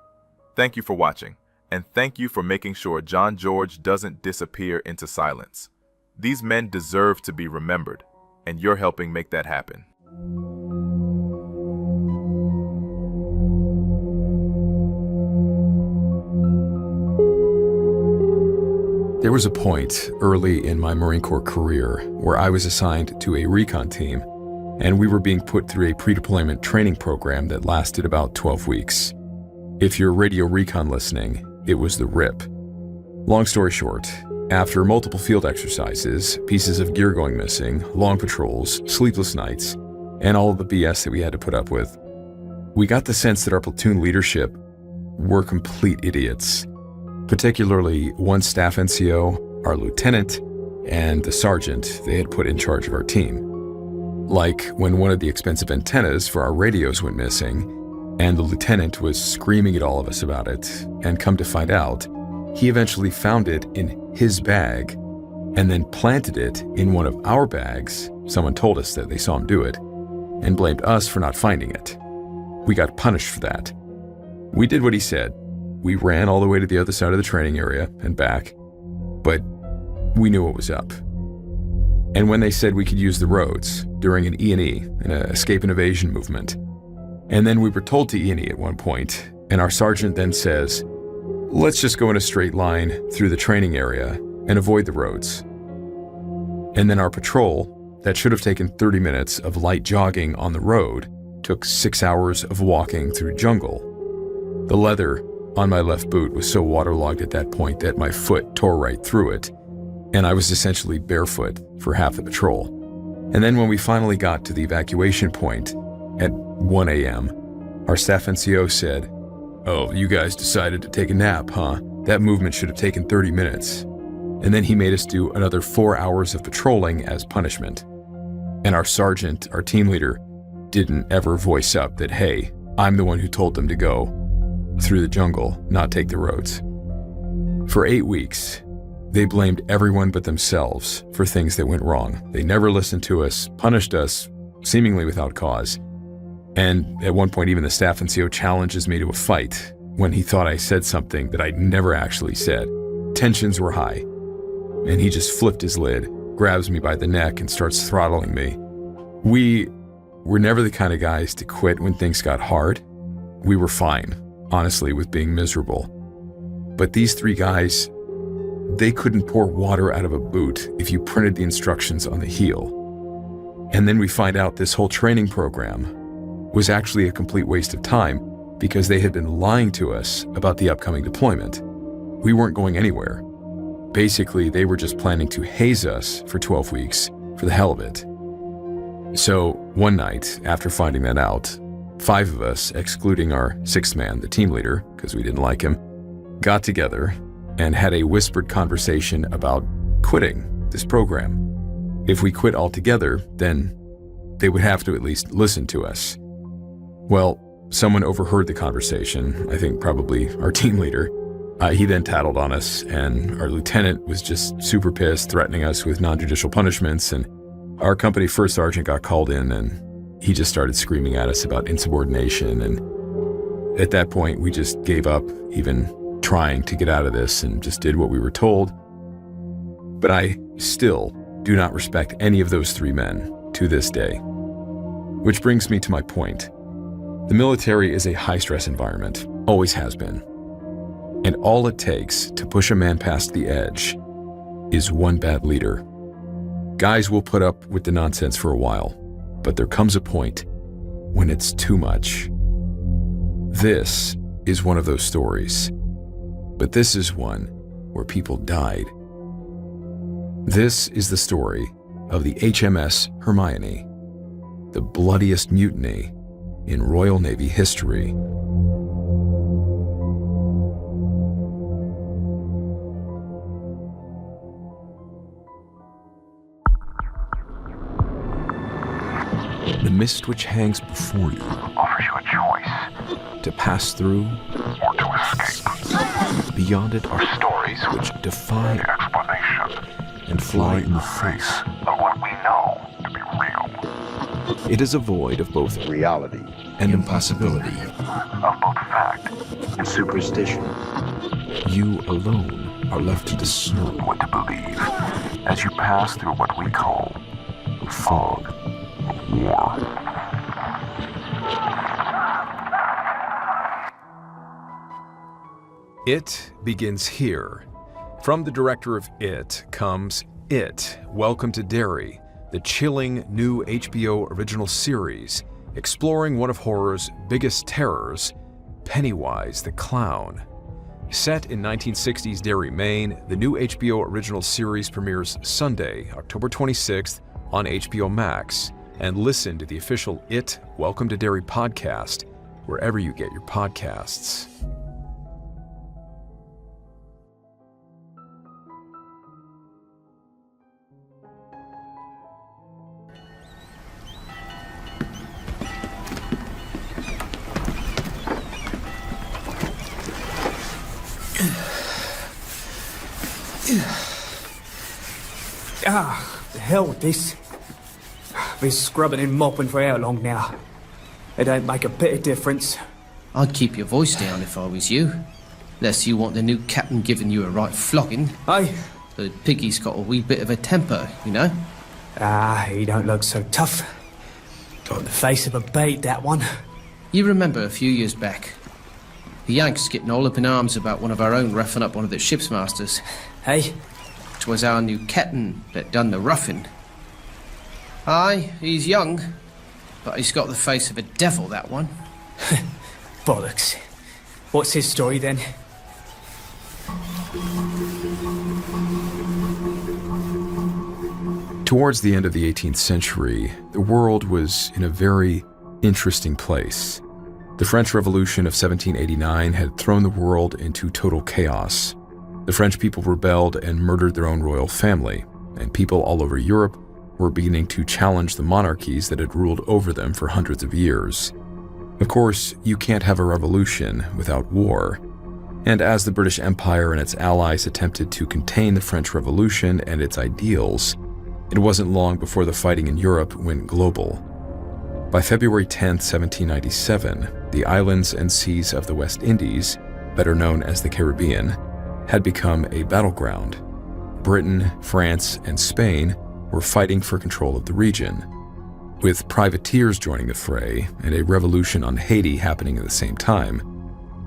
Thank you for watching, and thank you for making sure John George doesn't disappear into silence. These men deserve to be remembered, and you're helping make that happen. There was a point early in my Marine Corps career where I was assigned to a recon team, and we were being put through a pre-deployment training program that lasted about 12 weeks. If you're radio recon listening, it was the RIP. Long story short, after multiple field exercises, pieces of gear going missing, long patrols, sleepless nights, and all of the BS that we had to put up with, we got the sense that our platoon leadership were complete idiots. Particularly one staff NCO, our lieutenant, and the sergeant they had put in charge of our team. Like when one of the expensive antennas for our radios went missing, and the lieutenant was screaming at all of us about it, and come to find out, he eventually found it in his bag, and then planted it in one of our bags. Someone told us that they saw him do it, and blamed us for not finding it. We got punished for that. We did what he said. We ran all the way to the other side of the training area and back, but we knew what was up. And when they said we could use the roads during an E&E, an escape and evasion movement, and then we were told to E&E at one point, and our sergeant then says, let's just go in a straight line through the training area and avoid the roads. And then our patrol, that should have taken 30 minutes of light jogging on the road, took 6 hours of walking through jungle. The leather on my left boot was so waterlogged at that point that my foot tore right through it, and I was essentially barefoot for half the patrol. And then when we finally got to the evacuation point at 1 a.m., our staff NCO said, "Oh, you guys decided to take a nap, huh? That movement should have taken 30 minutes. And then he made us do another 4 hours of patrolling as punishment. And our sergeant, our team leader, didn't ever voice up that, hey, I'm the one who told them to go through the jungle, not take the roads. For 8 weeks, they blamed everyone but themselves for things that went wrong. They never listened to us, punished us, seemingly without cause. And at one point, even the staff NCO challenges me to a fight when he thought I said something that I'd never actually said. Tensions were high. And he just flipped his lid, grabs me by the neck, and starts throttling me. We were never the kind of guys to quit when things got hard. We were fine, honestly, with being miserable. But these 3 guys, they couldn't pour water out of a boot if you printed the instructions on the heel. And then we find out this whole training program was actually a complete waste of time because they had been lying to us about the upcoming deployment. We weren't going anywhere. Basically, they were just planning to haze us for 12 weeks for the hell of it. So one night, after finding that out, 5 of us, excluding our 6th man, the team leader, because we didn't like him, got together and had a whispered conversation about quitting this program. If we quit altogether, then they would have to at least listen to us. Well, someone overheard the conversation, I think probably our team leader. He then tattled on us, and our lieutenant was just super pissed, threatening us with non-judicial punishments, and our company first sergeant got called in, and he just started screaming at us about insubordination, and at that point, we just gave up even trying to get out of this and just did what we were told. But I still do not respect any of those 3 men to this day. Which brings me to my point. The military is a high-stress environment, always has been. And all it takes to push a man past the edge is one bad leader. Guys will put up with the nonsense for a while, but there comes a point when it's too much. This is one of those stories, but this is one where people died. This is the story of the HMS Hermione, the bloodiest mutiny in Royal Navy history. The mist which hangs before you offers you a choice to pass through or to escape. Beyond it are Stories which defy the explanation and fly in the face. of what we know to be real, It is a void of both reality and impossibility. of both fact and superstition. You alone are left to discern what to believe as you pass through what we call the fog of war. It begins here. From the director of It comes It, Welcome to Derry, the chilling new HBO original series exploring one of horror's biggest terrors, Pennywise the Clown. Set in 1960s Derry, Maine, the new HBO original series premieres Sunday, October 26th on HBO Max, and listen to the official It, Welcome to Derry podcast wherever you get your podcasts. The hell with this. Been scrubbing and mopping for how long now? It don't make a bit of difference. I'd keep your voice down if I was you. Unless you want the new captain giving you a right flogging. Hey? The piggy's got a wee bit of a temper, you know? He don't look so tough. Got the face of a bait, that one. You remember a few years back, the Yanks getting all up in arms about one of our own roughing up one of the ship's masters. Hey? 'Twas our new captain that done the roughing. Aye, he's young, but he's got the face of a devil, that one. Bollocks. What's his story then? Towards the end of the 18th century, the world was in a very interesting place. The French Revolution of 1789 had thrown the world into total chaos. The French people rebelled and murdered their own royal family, and people all over Europe were beginning to challenge the monarchies that had ruled over them for hundreds of years. Of course, you can't have a revolution without war. And as the British Empire and its allies attempted to contain the French Revolution and its ideals, it wasn't long before the fighting in Europe went global. By February 10, 1797, the islands and seas of the West Indies, better known as the Caribbean, had become a battleground. Britain, France, and Spain were fighting for control of the region. With privateers joining the fray and a revolution on Haiti happening at the same time,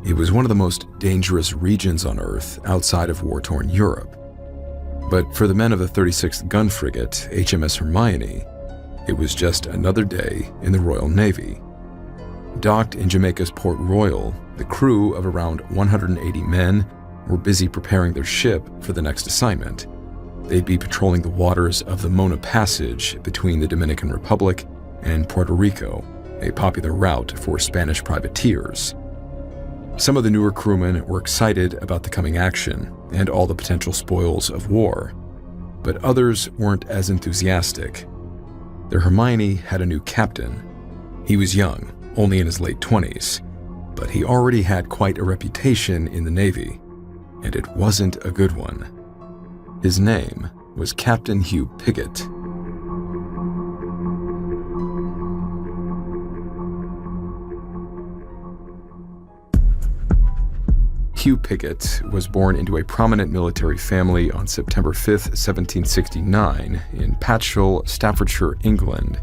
it was one of the most dangerous regions on Earth outside of war-torn Europe. But for the men of the 36th gun frigate, HMS Hermione, it was just another day in the Royal Navy. Docked in Jamaica's Port Royal, the crew of around 180 men were busy preparing their ship for the next assignment. They'd be patrolling the waters of the Mona Passage between the Dominican Republic and Puerto Rico, a popular route for Spanish privateers. Some of the newer crewmen were excited about the coming action and all the potential spoils of war, but others weren't as enthusiastic. Their Hermione had a new captain. He was young, only in his late 20s, but he already had quite a reputation in the Navy, and it wasn't a good one. His name was Captain Hugh Piggott. Hugh Piggott was born into a prominent military family on September 5, 1769, in Patchell, Staffordshire, England.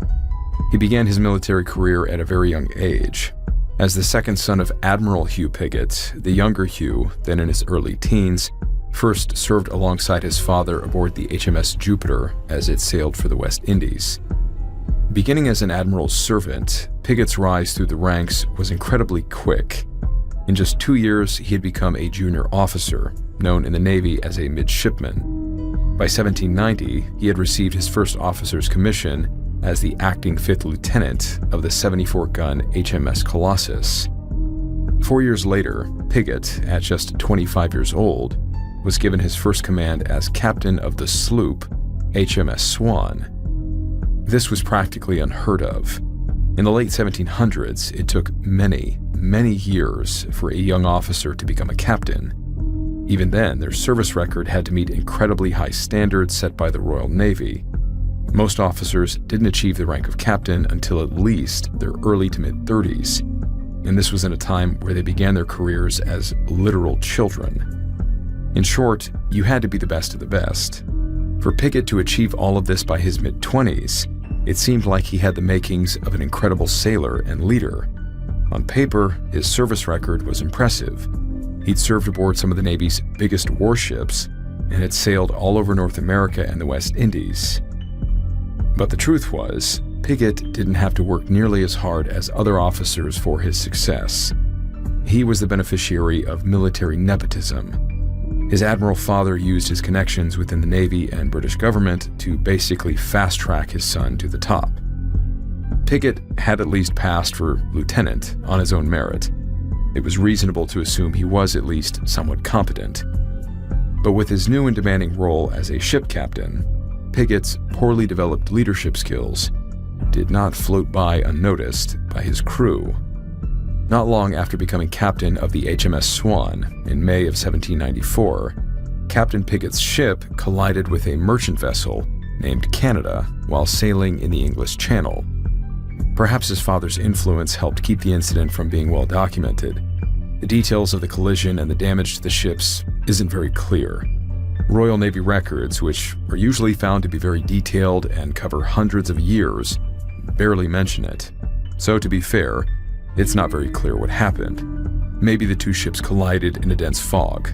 He began his military career at a very young age. As the second son of Admiral Hugh Piggott, the younger Hugh, then in his early teens, first served alongside his father aboard the HMS Jupiter as it sailed for the West Indies. Beginning as an admiral's servant, Piggott's rise through the ranks was incredibly quick. In just 2 years, he had become a junior officer, known in the Navy as a midshipman. By 1790, he had received his first officer's commission as the acting fifth lieutenant of the 74-gun HMS Colossus. 4 years later, Piggott, at just 25 years old, was given his first command as captain of the sloop HMS Swan. This was practically unheard of. In the late 1700s, it took many years for a young officer to become a captain. Even then, their service record had to meet incredibly high standards set by the Royal Navy. Most officers didn't achieve the rank of captain until at least their early to mid-30s, and this was in a time where they began their careers as literal children. In short, you had to be the best of the best. For Piggott to achieve all of this by his mid-20s, it seemed like he had the makings of an incredible sailor and leader. On paper, his service record was impressive. He'd served aboard some of the Navy's biggest warships and had sailed all over North America and the West Indies. But the truth was, Piggott didn't have to work nearly as hard as other officers for his success. He was the beneficiary of military nepotism. His admiral father used his connections within the Navy and British government to basically fast-track his son to the top. Piggott had at least passed for lieutenant on his own merit. It was reasonable to assume he was at least somewhat competent. But with his new and demanding role as a ship captain, Piggott's poorly developed leadership skills did not float by unnoticed by his crew. Not long after becoming captain of the HMS Swan in May of 1794, Captain Piggott's ship collided with a merchant vessel named Canada while sailing in the English Channel. Perhaps his father's influence helped keep the incident from being well documented. The details of the collision and the damage to the ships isn't very clear. Royal Navy records, which are usually found to be very detailed and cover hundreds of years, barely mention it. So to be fair, it's not very clear what happened. Maybe the two ships collided in a dense fog,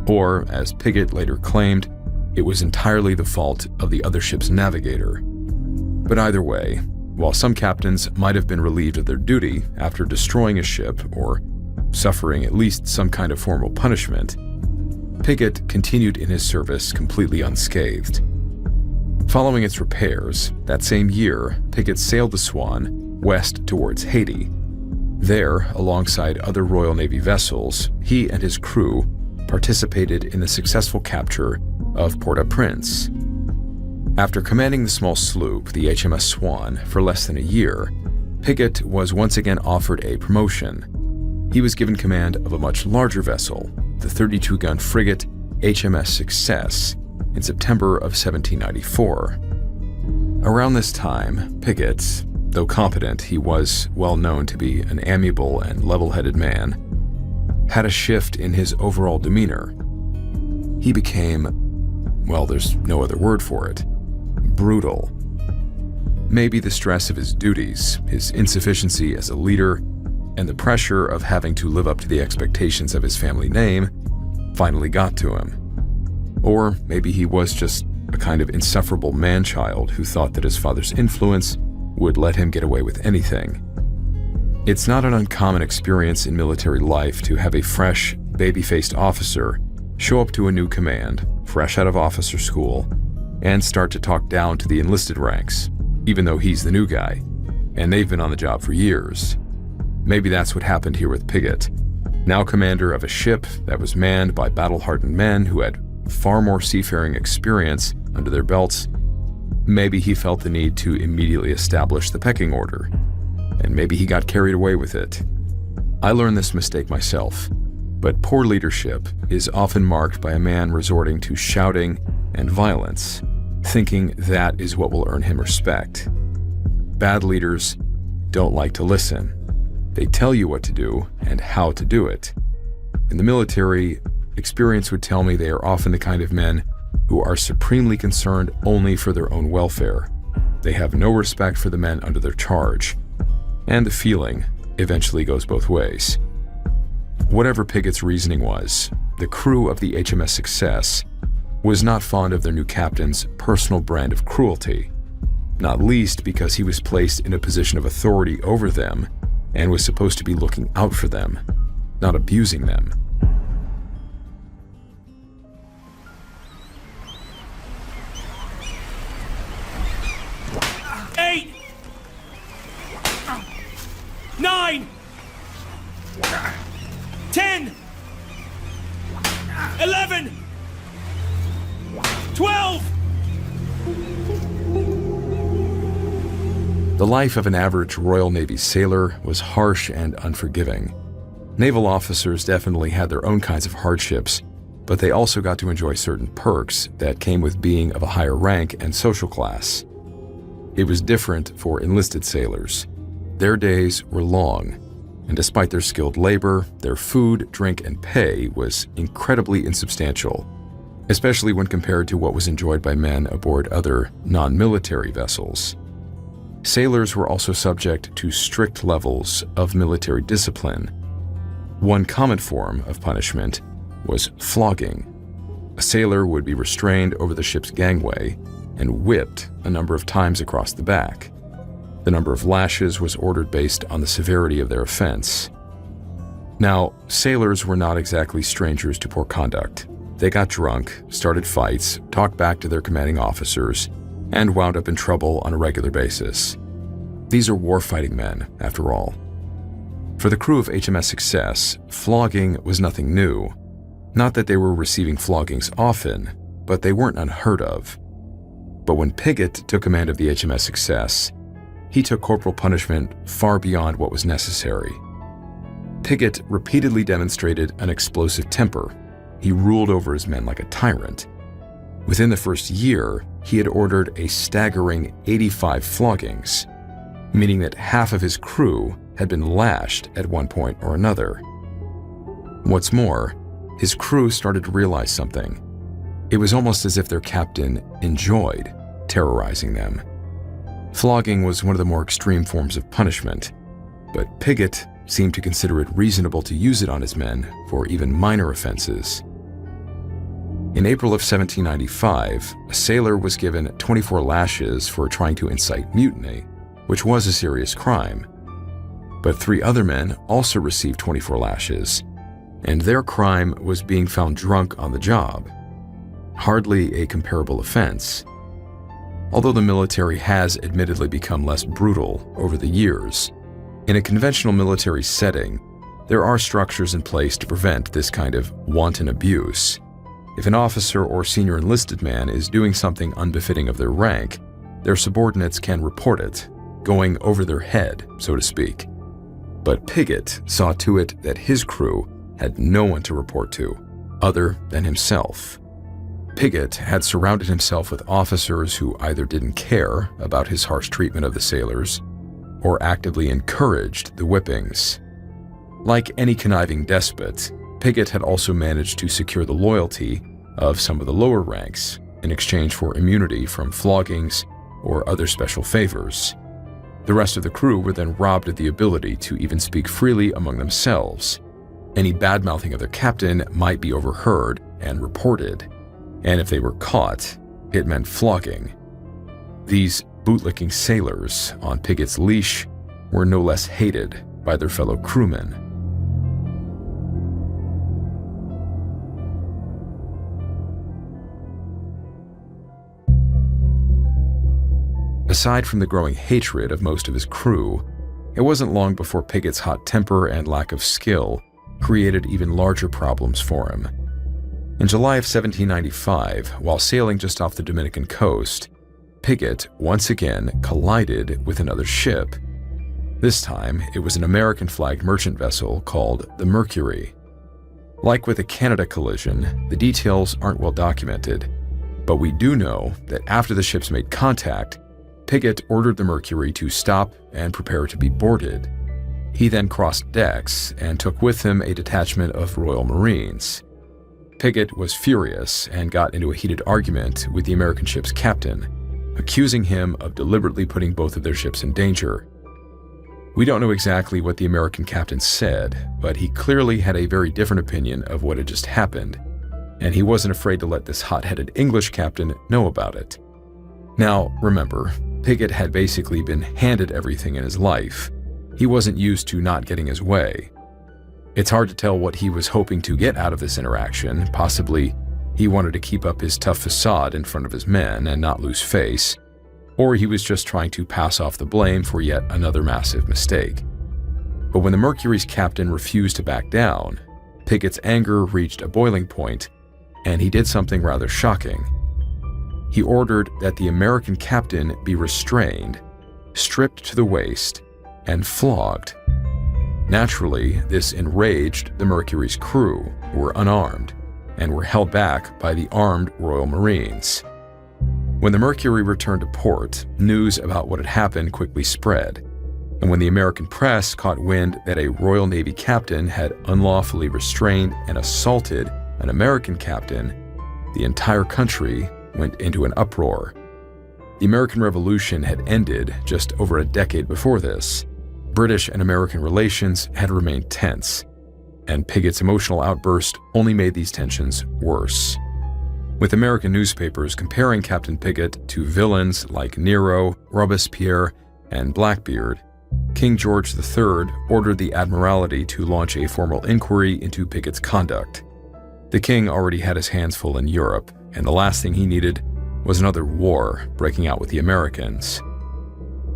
or, as Piggott later claimed, it was entirely the fault of the other ship's navigator. But either way, while some captains might have been relieved of their duty after destroying a ship or suffering at least some kind of formal punishment, Piggott continued in his service completely unscathed. Following its repairs, that same year, Piggott sailed the Swan west towards Haiti. There, alongside other Royal Navy vessels, he and his crew participated in the successful capture of Port-au-Prince. After commanding the small sloop, the HMS Swan, for less than a year, Piggott was once again offered a promotion. He was given command of a much larger vessel, the 32-gun frigate HMS Success, in September of 1794. Around this time, Piggott, though competent, he was well known to be an amiable and level-headed man, had a shift in his overall demeanor. He became, well, there's no other word for it, brutal. Maybe the stress of his duties, his insufficiency as a leader, and the pressure of having to live up to the expectations of his family name finally got to him. Or maybe he was just a kind of insufferable man-child who thought that his father's influence would let him get away with anything. It's not an uncommon experience in military life to have a fresh, baby-faced officer show up to a new command, fresh out of officer school, and start to talk down to the enlisted ranks, even though he's the new guy, and they've been on the job for years. Maybe that's what happened here with Piggott. Now commander of a ship that was manned by battle-hardened men who had far more seafaring experience under their belts, maybe he felt the need to immediately establish the pecking order, and maybe he got carried away with it. I learned this mistake myself, but poor leadership is often marked by a man resorting to shouting and violence, thinking that is what will earn him respect. Bad leaders don't like to listen. They tell you what to do and how to do it. In the military, experience would tell me they are often the kind of men who are supremely concerned only for their own welfare. They have no respect for the men under their charge, and the feeling eventually goes both ways. Whatever Piggott's reasoning was, the crew of the HMS Success was not fond of their new captain's personal brand of cruelty, not least because he was placed in a position of authority over them and was supposed to be looking out for them, not abusing them. Eight! 9! 10! 11! 12! The life of an average Royal Navy sailor was harsh and unforgiving. Naval officers definitely had their own kinds of hardships, but they also got to enjoy certain perks that came with being of a higher rank and social class. It was different for enlisted sailors. Their days were long, and despite their skilled labor, their food, drink, and pay was incredibly insubstantial, especially when compared to what was enjoyed by men aboard other non-military vessels. Sailors were also subject to strict levels of military discipline. One common form of punishment was flogging. A sailor would be restrained over the ship's gangway and whipped a number of times across the back. The number of lashes was ordered based on the severity of their offense. Now, sailors were not exactly strangers to poor conduct. They got drunk, started fights, talked back to their commanding officers, and wound up in trouble on a regular basis. These are war-fighting men, after all. For the crew of HMS Success, flogging was nothing new. Not that they were receiving floggings often, but they weren't unheard of. But when Piggott took command of the HMS Success, he took corporal punishment far beyond what was necessary. Piggott repeatedly demonstrated an explosive temper. He ruled over his men like a tyrant. Within the first year, he had ordered a staggering 85 floggings, meaning that half of his crew had been lashed at one point or another. What's more, his crew started to realize something. It was almost as if their captain enjoyed terrorizing them. Flogging was one of the more extreme forms of punishment, but Piggott seemed to consider it reasonable to use it on his men for even minor offenses. In April of 1795, a sailor was given 24 lashes for trying to incite mutiny, which was a serious crime. But 3 other men also received 24 lashes, and their crime was being found drunk on the job. Hardly a comparable offense. Although the military has admittedly become less brutal over the years, In a conventional military setting, there are structures in place to prevent this kind of wanton abuse. If an officer or senior enlisted man is doing something unbefitting of their rank, their subordinates can report it, going over their head, so to speak. But Piggott saw to it that his crew had no one to report to, other than himself. Piggott had surrounded himself with officers who either didn't care about his harsh treatment of the sailors, or actively encouraged the whippings. Like any conniving despot, Piggott had also managed to secure the loyalty of some of the lower ranks in exchange for immunity from floggings or other special favors. The rest of the crew were then robbed of the ability to even speak freely among themselves. Any bad-mouthing of their captain might be overheard and reported, and if they were caught, it meant flogging. These bootlicking sailors on Piggott's leash were no less hated by their fellow crewmen. Aside from the growing hatred of most of his crew, it wasn't long before Piggott's hot temper and lack of skill created even larger problems for him. In July of 1795, while sailing just off the Dominican coast, Piggott once again collided with another ship. This time, it was an American-flagged merchant vessel called the Mercury. Like with the Canada collision, the details aren't well documented, but we do know that after the ships made contact, Piggott ordered the Mercury to stop and prepare to be boarded. He then crossed decks and took with him a detachment of Royal Marines. Piggott was furious and got into a heated argument with the American ship's captain, accusing him of deliberately putting both of their ships in danger. We don't know exactly what the American captain said, but he clearly had a very different opinion of what had just happened, and he wasn't afraid to let this hot-headed English captain know about it. Now, remember, Piggott had basically been handed everything in his life. He wasn't used to not getting his way. It's hard to tell what he was hoping to get out of this interaction. Possibly, he wanted to keep up his tough facade in front of his men and not lose face, or he was just trying to pass off the blame for yet another massive mistake. But when the Mercury's captain refused to back down, Piggott's anger reached a boiling point, and he did something rather shocking. He ordered that the American captain be restrained, stripped to the waist, and flogged. Naturally, this enraged the Mercury's crew, who were unarmed, and were held back by the armed Royal Marines. When the Mercury returned to port, news about what had happened quickly spread, and when the American press caught wind that a Royal Navy captain had unlawfully restrained and assaulted an American captain, the entire country went into an uproar. The American Revolution had ended just over a decade before this. British and American relations had remained tense, and Piggott's emotional outburst only made these tensions worse. With American newspapers comparing Captain Piggott to villains like Nero, Robespierre, and Blackbeard, King George III ordered the Admiralty to launch a formal inquiry into Piggott's conduct. The king already had his hands full in Europe, and the last thing he needed was another war breaking out with the Americans.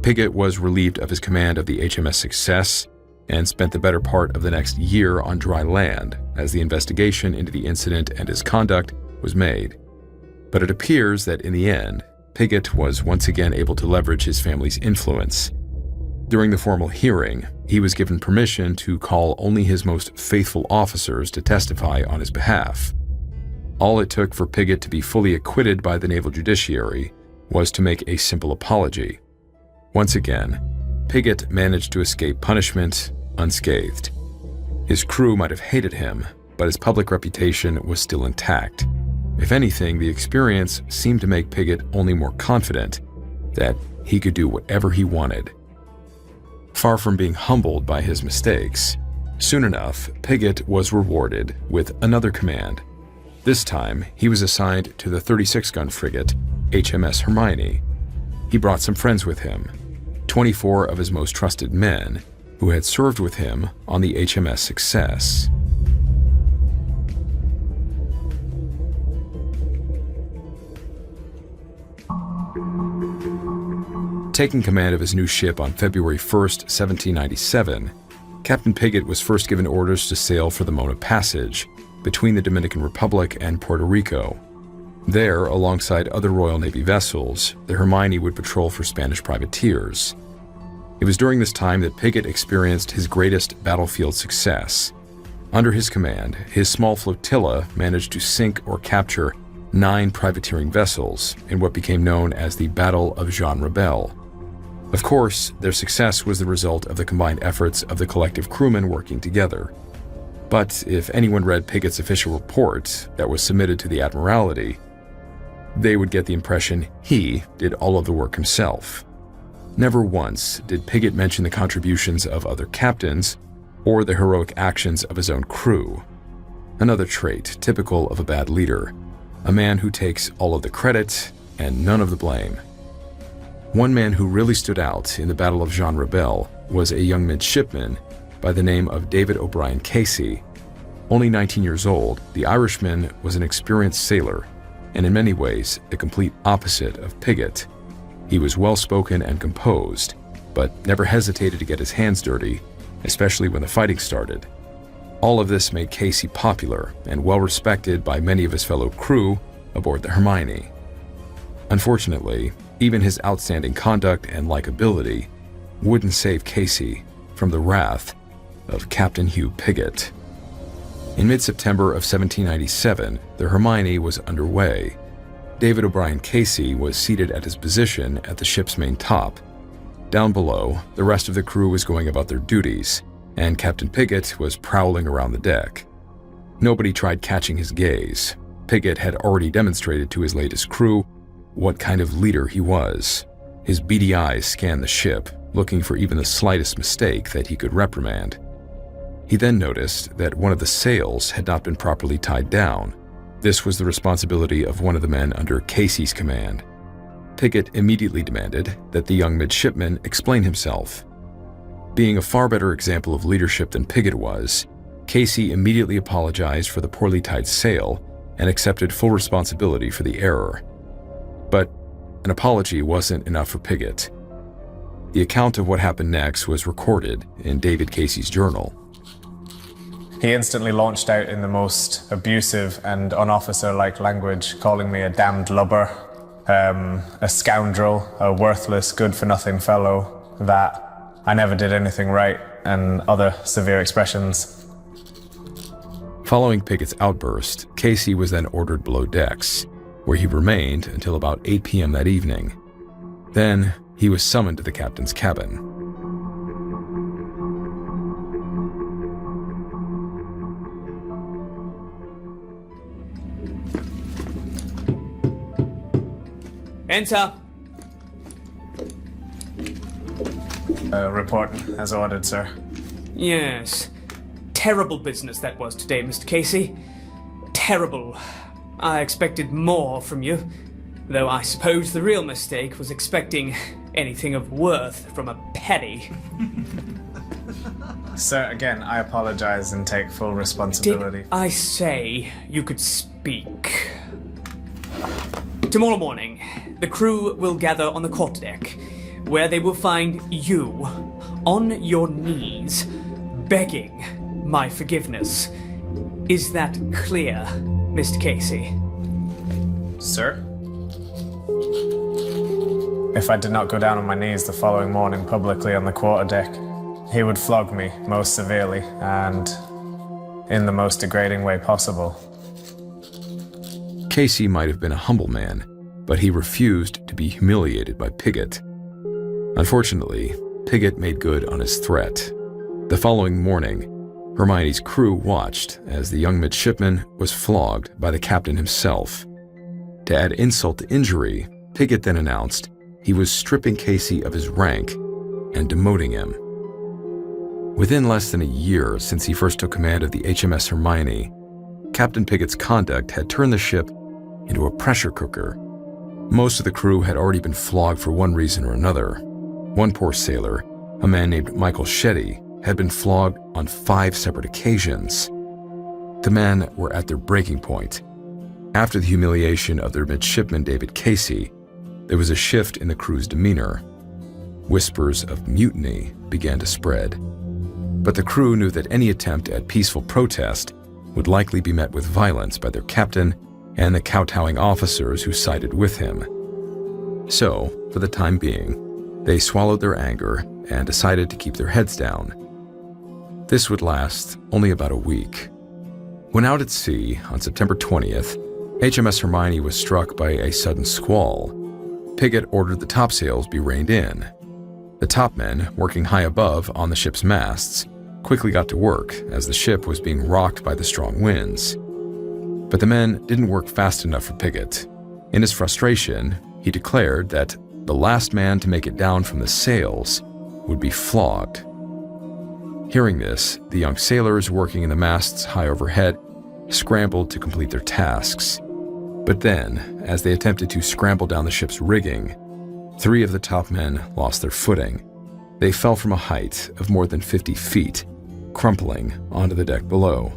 Piggott was relieved of his command of the HMS Success and spent the better part of the next year on dry land as the investigation into the incident and his conduct was made. But it appears that in the end, Piggott was once again able to leverage his family's influence. During the formal hearing, he was given permission to call only his most faithful officers to testify on his behalf. All it took for Piggott to be fully acquitted by the naval judiciary was to make a simple apology. Once again, Piggott managed to escape punishment unscathed. His crew might have hated him, but his public reputation was still intact. If anything, the experience seemed to make Piggott only more confident that he could do whatever he wanted. Far from being humbled by his mistakes, soon enough, Piggott was rewarded with another command. This time, he was assigned to the 36-gun frigate, HMS Hermione. He brought some friends with him, 24 of his most trusted men, who had served with him on the HMS Success. taking command of his new ship on February 1st, 1797, Captain Piggott was first given orders to sail for the Mona Passage between the Dominican Republic and Puerto Rico. There, alongside other Royal Navy vessels, the Hermione would patrol for Spanish privateers. It was during this time that Piggott experienced his greatest battlefield success. Under his command, his small flotilla managed to sink or capture 9 privateering vessels in what became known as the Battle of Jean Rebel. Of course, their success was the result of the combined efforts of the collective crewmen working together. But if anyone read Piggott's official report that was submitted to the Admiralty, they would get the impression he did all of the work himself. Never once did Piggott mention the contributions of other captains or the heroic actions of his own crew. Another trait typical of a bad leader, a man who takes all of the credit and none of the blame. One man who really stood out in the Battle of Jean Rebel was a young midshipman by the name of David O'Brien Casey. Only 19 years old, the Irishman was an experienced sailor, and in many ways the complete opposite of Piggott. He was well-spoken and composed, but never hesitated to get his hands dirty, especially when the fighting started. All of this made Casey popular and well-respected by many of his fellow crew aboard the Hermione. Unfortunately, even his outstanding conduct and likability wouldn't save Casey from the wrath of Captain Hugh Piggott. In mid-September of 1797, the Hermione was underway. David O'Brien Casey was seated at his position at the ship's main top. Down below, the rest of the crew was going about their duties, and Captain Piggott was prowling around the deck. Nobody tried catching his gaze. Piggott had already demonstrated to his latest crew what kind of leader he was. His beady eyes scanned the ship, looking for even the slightest mistake that he could reprimand. He then noticed that one of the sails had not been properly tied down. This was the responsibility of one of the men under Casey's command. Piggott immediately demanded that the young midshipman explain himself. Being a far better example of leadership than Piggott was, Casey immediately apologized for the poorly tied sail and accepted full responsibility for the error. But an apology wasn't enough for Piggott. The account of what happened next was recorded in David Casey's journal. He instantly launched out in the most abusive and un-officer-like language, calling me a damned lubber, a scoundrel, a worthless, good-for-nothing fellow, that I never did anything right, and other severe expressions. Following Piggott's outburst, Casey was then ordered below decks, where he remained until about 8 p.m. that evening. Then, he was summoned to the captain's cabin. Enter. Report as ordered, sir. Yes. Terrible business that was today, Mr. Casey. Terrible. I expected more from you, though I suppose the real mistake was expecting anything of worth from a petty. Sir, again, I apologize and take full responsibility. Did I say you could speak? Tomorrow morning, the crew will gather on the quarterdeck, where they will find you on your knees, begging my forgiveness. Is that clear, Mr. Casey? Sir? If I did not go down on my knees the following morning publicly on the quarterdeck, he would flog me most severely and in the most degrading way possible. Casey might have been a humble man, but he refused to be humiliated by Piggott. Unfortunately, Piggott made good on his threat. The following morning, Hermione's crew watched as the young midshipman was flogged by the captain himself. To add insult to injury, Piggott then announced he was stripping Casey of his rank and demoting him. Within less than a year since he first took command of the HMS Hermione, Captain Piggott's conduct had turned the ship into a pressure cooker. Most of the crew had already been flogged for one reason or another. One poor sailor, a man named Michael Shetty, had been flogged on 5 separate occasions. The men were at their breaking point. After the humiliation of their midshipman David Casey, there was a shift in the crew's demeanor. whispers of mutiny began to spread. But the crew knew that any attempt at peaceful protest would likely be met with violence by their captain and the kowtowing officers who sided with him. So, for the time being, they swallowed their anger and decided to keep their heads down. This would last only about a week. When out at sea on September 20th, HMS Hermione was struck by a sudden squall. Piggott ordered the topsails be reined in. The topmen, working high above on the ship's masts, quickly got to work as the ship was being rocked by the strong winds. But the men didn't work fast enough for Piggott. In his frustration, he declared that the last man to make it down from the sails would be flogged. Hearing this, the young sailors working in the masts high overhead scrambled to complete their tasks. But then, as they attempted to scramble down the ship's rigging, 3 of the top men lost their footing. They fell from a height of more than 50 feet, crumpling onto the deck below.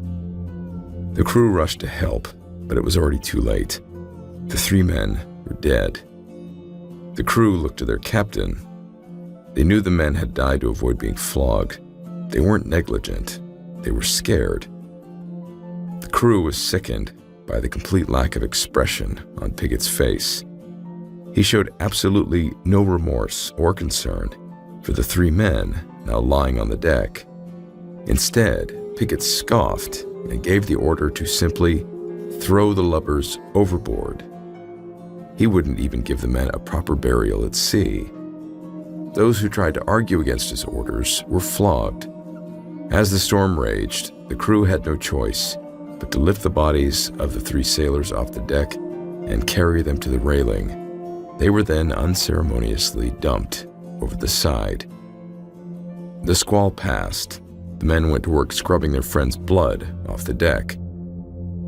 The crew rushed to help, but it was already too late. The 3 men were dead. The crew looked to their captain. They knew the men had died to avoid being flogged. They weren't negligent. They were scared. The crew was sickened by the complete lack of expression on Piggott's face. He showed absolutely no remorse or concern for the 3 men now lying on the deck. Instead, Piggott scoffed and gave the order to simply throw the lubbers overboard. He wouldn't even give the men a proper burial at sea. Those who tried to argue against his orders were flogged. As the storm raged, the crew had no choice but to lift the bodies of the 3 sailors off the deck and carry them to the railing. They were then unceremoniously dumped over the side. The squall passed. The men went to work scrubbing their friends' blood off the deck.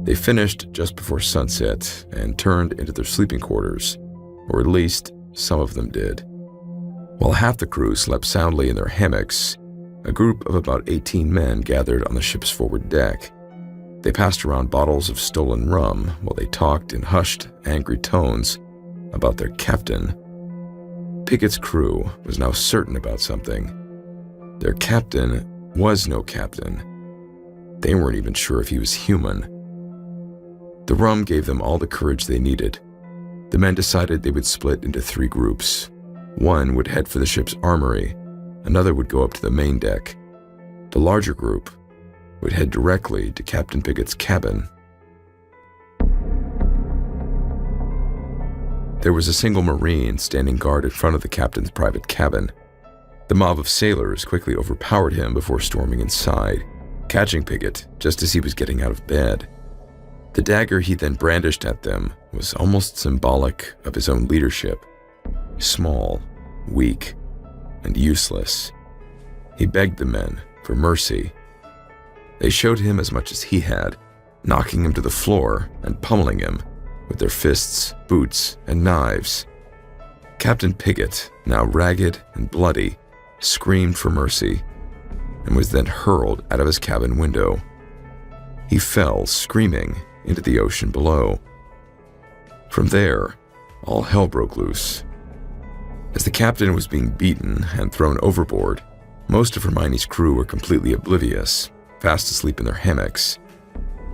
They finished just before sunset and turned into their sleeping quarters, or at least some of them did. While half the crew slept soundly in their hammocks, a group of about 18 men gathered on the ship's forward deck. They passed around bottles of stolen rum while they talked in hushed, angry tones about their captain. Piggott's crew was now certain about something. Their captain was no captain. They weren't even sure if he was human. The rum gave them all the courage they needed. The men decided they would split into 3 groups. One would head for the ship's armory. Another would go up to the main deck. The larger group would head directly to Captain Piggott's cabin. There was a single Marine standing guard in front of the captain's private cabin. The mob of sailors quickly overpowered him before storming inside, catching Piggott just as he was getting out of bed. The dagger he then brandished at them was almost symbolic of his own leadership. Small, weak, and useless. He begged the men for mercy. They showed him as much as he had, knocking him to the floor and pummeling him with their fists, boots, and knives. Captain Piggott, now ragged and bloody, screamed for mercy and was then hurled out of his cabin window. He fell screaming into the ocean below. From there, all hell broke loose. As the captain was being beaten and thrown overboard, most of Hermione's crew were completely oblivious, fast asleep in their hammocks.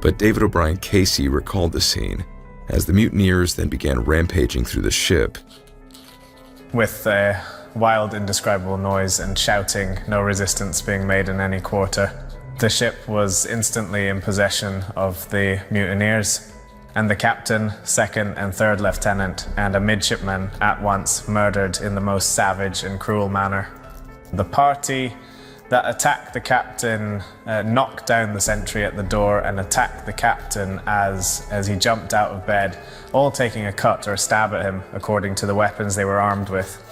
But David O'Brien Casey recalled the scene as the mutineers then began rampaging through the ship. With wild, indescribable noise and shouting, no resistance being made in any quarter, the ship was instantly in possession of the mutineers, and the captain, second and third lieutenant, and a midshipman at once murdered in the most savage and cruel manner. The party that attacked the captain knocked down the sentry at the door and attacked the captain as he jumped out of bed, all taking a cut or a stab at him according to the weapons they were armed with.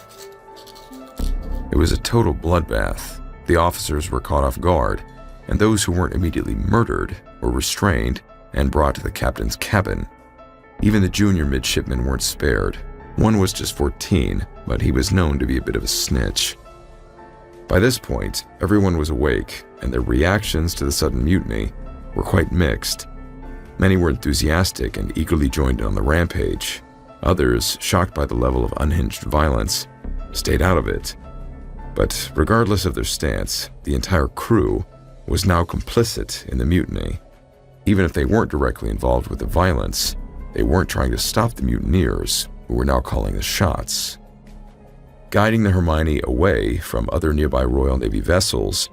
It was a total bloodbath. The officers were caught off guard, and those who weren't immediately murdered were restrained and brought to the captain's cabin. Even the junior midshipmen weren't spared. One was just 14, but he was known to be a bit of a snitch. By this point, everyone was awake, and their reactions to the sudden mutiny were quite mixed. Many were enthusiastic and eagerly joined on the rampage. Others, shocked by the level of unhinged violence, stayed out of it. But regardless of their stance, the entire crew was now complicit in the mutiny. Even if they weren't directly involved with the violence, they weren't trying to stop the mutineers, who were now calling the shots. Guiding the Hermione away from other nearby Royal Navy vessels,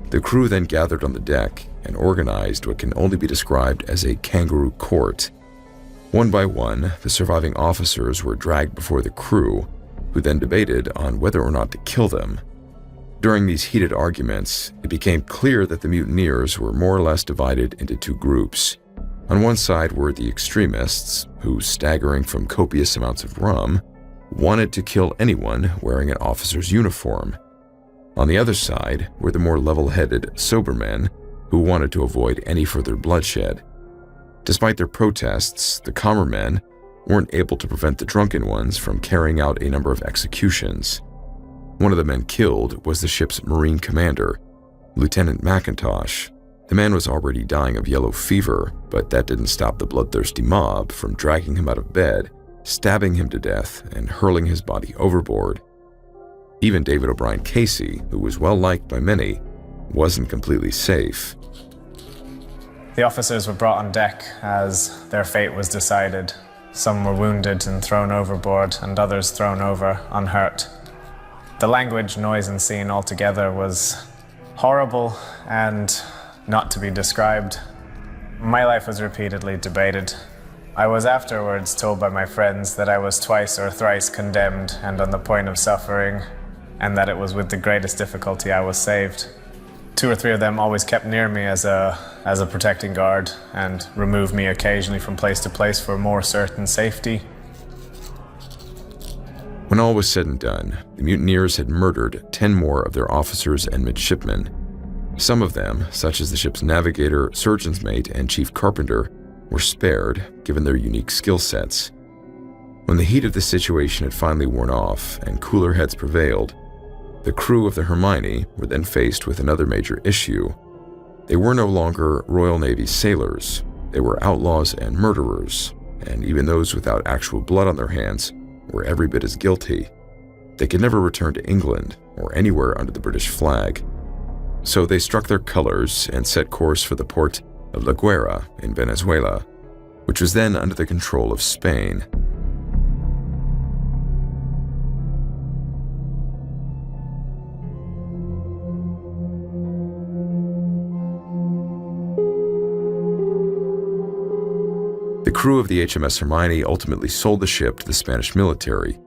the crew then gathered on the deck and organized what can only be described as a kangaroo court. One by one, the surviving officers were dragged before the crew, who then debated on whether or not to kill them. During these heated arguments, it became clear that the mutineers were more or less divided into two groups. On one side were the extremists, who, staggering from copious amounts of rum, wanted to kill anyone wearing an officer's uniform. On the other side were the more level-headed, sober men who wanted to avoid any further bloodshed. Despite their protests, the calmer men weren't able to prevent the drunken ones from carrying out a number of executions. One of the men killed was the ship's Marine commander, Lieutenant McIntosh. The man was already dying of yellow fever, but that didn't stop the bloodthirsty mob from dragging him out of bed, stabbing him to death, and hurling his body overboard. Even David O'Brien Casey, who was well liked by many, wasn't completely safe. The officers were brought on deck as their fate was decided. Some were wounded and thrown overboard, and others thrown over unhurt. The language, noise, and scene altogether was horrible and not to be described. My life was repeatedly debated. I was afterwards told by my friends that I was twice or thrice condemned and on the point of suffering, and that it was with the greatest difficulty I was saved. 2 or 3 of them always kept near me as a protecting guard and removed me occasionally from place to place for more certain safety. When all was said and done, the mutineers had murdered 10 more of their officers and midshipmen. Some of them, such as the ship's navigator, surgeon's mate, and chief carpenter, were spared, given their unique skill sets. When the heat of the situation had finally worn off and cooler heads prevailed, the crew of the Hermione were then faced with another major issue. They were no longer Royal Navy sailors. They were outlaws and murderers, and even those without actual blood on their hands were every bit as guilty. They could never return to England or anywhere under the British flag. So they struck their colors and set course for the port of La Guaira in Venezuela, which was then under the control of Spain. The crew of the HMS Hermione ultimately sold the ship to the Spanish military.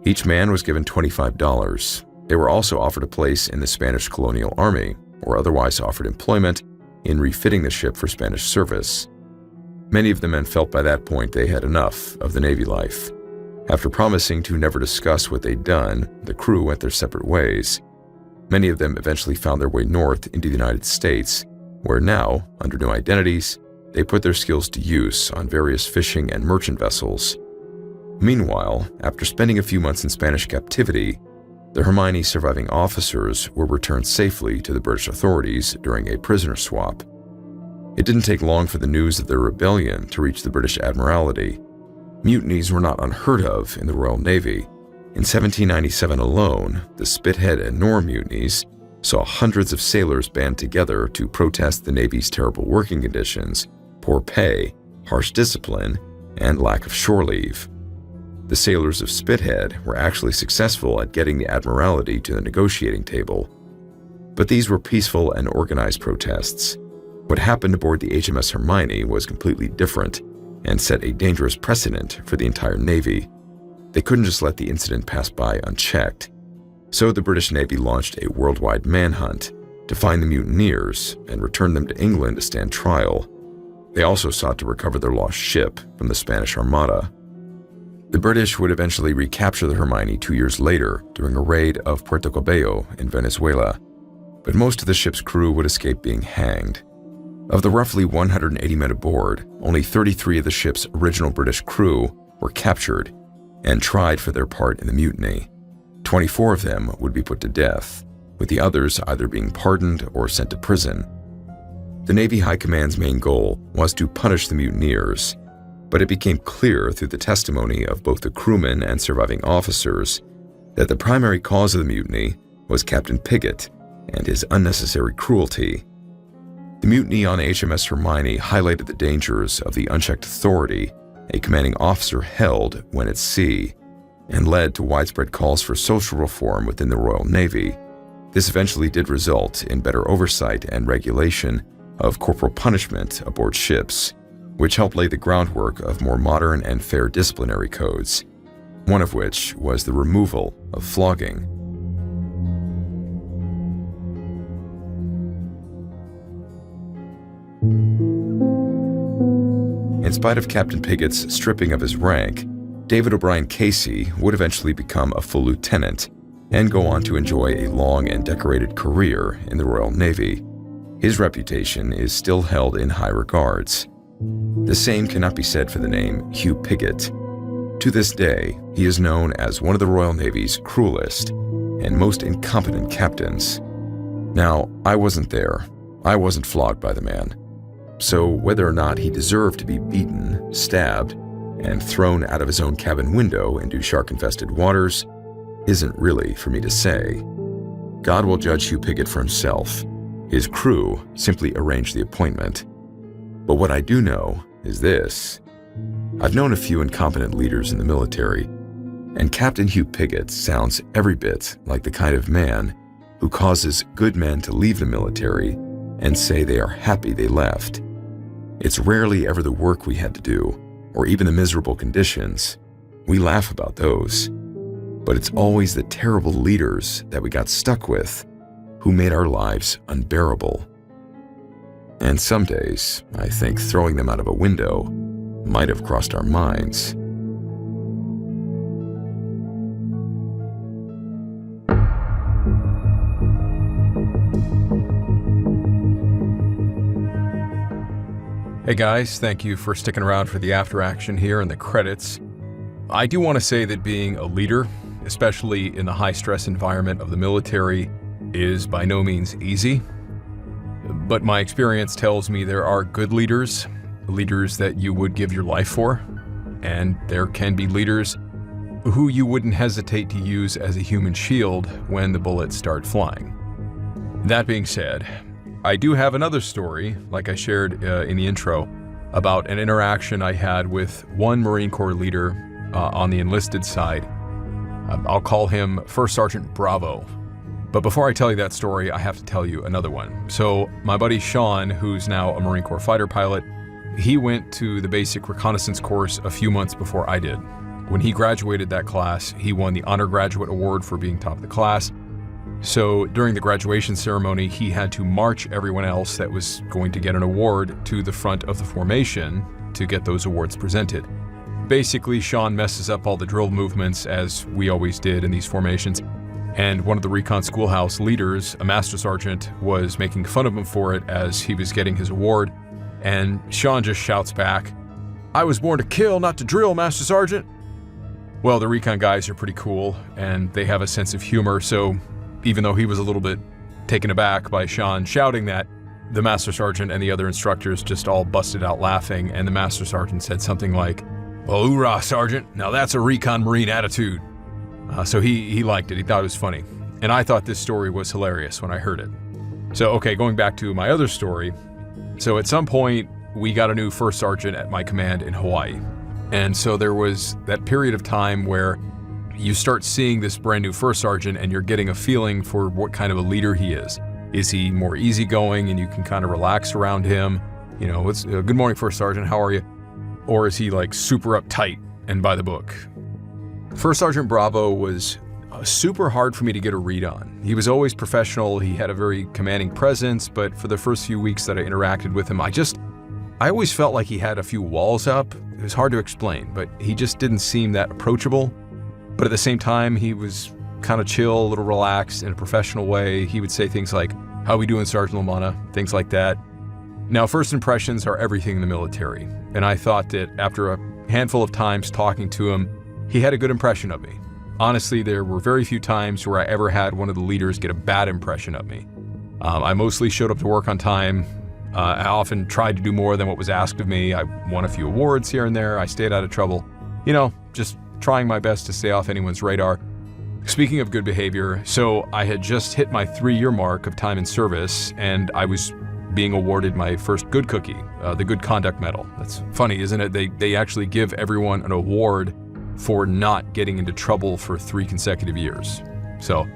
Each man was given $25. They were also offered a place in the Spanish colonial army, or otherwise offered employment in refitting the ship for Spanish service. Many of the men felt by that point they had enough of the Navy life. After promising to never discuss what they'd done, the crew went their separate ways. Many of them eventually found their way north into the United States, where now, under new identities, they put their skills to use on various fishing and merchant vessels. Meanwhile, after spending a few months in Spanish captivity, the Hermione's surviving officers were returned safely to the British authorities during a prisoner swap. It didn't take long for the news of their rebellion to reach the British Admiralty. Mutinies were not unheard of in the Royal Navy. In 1797 alone, the Spithead and Nore mutinies saw hundreds of sailors band together to protest the Navy's terrible working conditions, poor pay, harsh discipline, and lack of shore leave. The sailors of Spithead were actually successful at getting the Admiralty to the negotiating table. But these were peaceful and organized protests. What happened aboard the HMS Hermione was completely different and set a dangerous precedent for the entire Navy. They couldn't just let the incident pass by unchecked. So the British Navy launched a worldwide manhunt to find the mutineers and return them to England to stand trial. They also sought to recover their lost ship from the Spanish Armada. The British would eventually recapture the Hermione 2 years later during a raid of Puerto Cabello in Venezuela, but most of the ship's crew would escape being hanged. Of the roughly 180 men aboard, only 33 of the ship's original British crew were captured and tried for their part in the mutiny. 24 of them would be put to death, with the others either being pardoned or sent to prison. The Navy High Command's main goal was to punish the mutineers, but it became clear through the testimony of both the crewmen and surviving officers that the primary cause of the mutiny was Captain Piggott and his unnecessary cruelty. The mutiny on HMS Hermione highlighted the dangers of the unchecked authority a commanding officer held when at sea, and led to widespread calls for social reform within the Royal Navy. This eventually did result in better oversight and regulation of corporal punishment aboard ships, which helped lay the groundwork of more modern and fair disciplinary codes, one of which was the removal of flogging. In spite of Captain Piggott's stripping of his rank, David O'Brien Casey would eventually become a full lieutenant and go on to enjoy a long and decorated career in the Royal Navy. His reputation is still held in high regards. The same cannot be said for the name Hugh Piggott. To this day, he is known as one of the Royal Navy's cruelest and most incompetent captains. Now, I wasn't there. I wasn't flogged by the man. So whether or not he deserved to be beaten, stabbed, and thrown out of his own cabin window into shark-infested waters isn't really for me to say. God will judge Hugh Piggott for himself. His crew simply arranged the appointment. But what I do know is this. I've known a few incompetent leaders in the military, and Captain Hugh Piggott sounds every bit like the kind of man who causes good men to leave the military and say they are happy they left. It's rarely ever the work we had to do, or even the miserable conditions. We laugh about those. But it's always the terrible leaders that we got stuck with who made our lives unbearable. And some days, I think throwing them out of a window might have crossed our minds. Hey guys, thank you for sticking around for the after action here and the credits. I do want to say that being a leader, especially in the high-stress environment of the military, is by no means easy. But my experience tells me there are good leaders, leaders that you would give your life for, and there can be leaders who you wouldn't hesitate to use as a human shield when the bullets start flying. That being said, I do have another story, like I shared in the intro, about an interaction I had with one Marine Corps leader on the enlisted side. I'll call him First Sergeant Bravo. But before I tell you that story, I have to tell you another one. So my buddy Sean, who's now a Marine Corps fighter pilot, he went to the basic reconnaissance course a few months before I did. When he graduated that class, he won the Honor Graduate Award for being top of the class. So during the graduation ceremony, he had to march everyone else that was going to get an award to the front of the formation to get those awards presented. Basically, Sean messes up all the drill movements, as we always did in these formations, and one of the recon schoolhouse leaders, a master sergeant, was making fun of him for it as he was getting his award, and Sean just shouts back, "I was born to kill, not to drill, Master Sergeant." Well, the recon guys are pretty cool, and they have a sense of humor, so even though he was a little bit taken aback by Sean shouting that, the Master Sergeant and the other instructors just all busted out laughing, and the Master Sergeant said something like, "Well, hoorah, Sergeant, now that's a recon Marine attitude." So he liked it, he thought it was funny. And I thought this story was hilarious when I heard it. So, okay, going back to my other story. So at some point, we got a new First Sergeant at my command in Hawaii. And so there was that period of time where you start seeing this brand new First Sergeant and you're getting a feeling for what kind of a leader he is. Is he more easygoing and you can kind of relax around him? You know, it's good morning, First Sergeant, how are you? Or is he like super uptight and by the book? First Sergeant Bravo was super hard for me to get a read on. He was always professional, he had a very commanding presence, but for the first few weeks that I interacted with him, I always felt like he had a few walls up. It was hard to explain, but he just didn't seem that approachable. But at the same time, he was kind of chill, a little relaxed in a professional way. He would say things like, "How we doing, Sergeant Lamanna?" Things like that. Now, first impressions are everything in the military, and I thought that after a handful of times talking to him, he had a good impression of me. Honestly, there were very few times where I ever had one of the leaders get a bad impression of me. I mostly showed up to work on time. I often tried to do more than what was asked of me. I won a few awards here and there. I stayed out of trouble. You know, just trying my best to stay off anyone's radar. Speaking of good behavior, so I had just hit my 3-year mark of time in service, and I was being awarded my first good cookie, the Good Conduct Medal. That's funny, isn't it? They actually give everyone an award for not getting into trouble for 3 consecutive years. So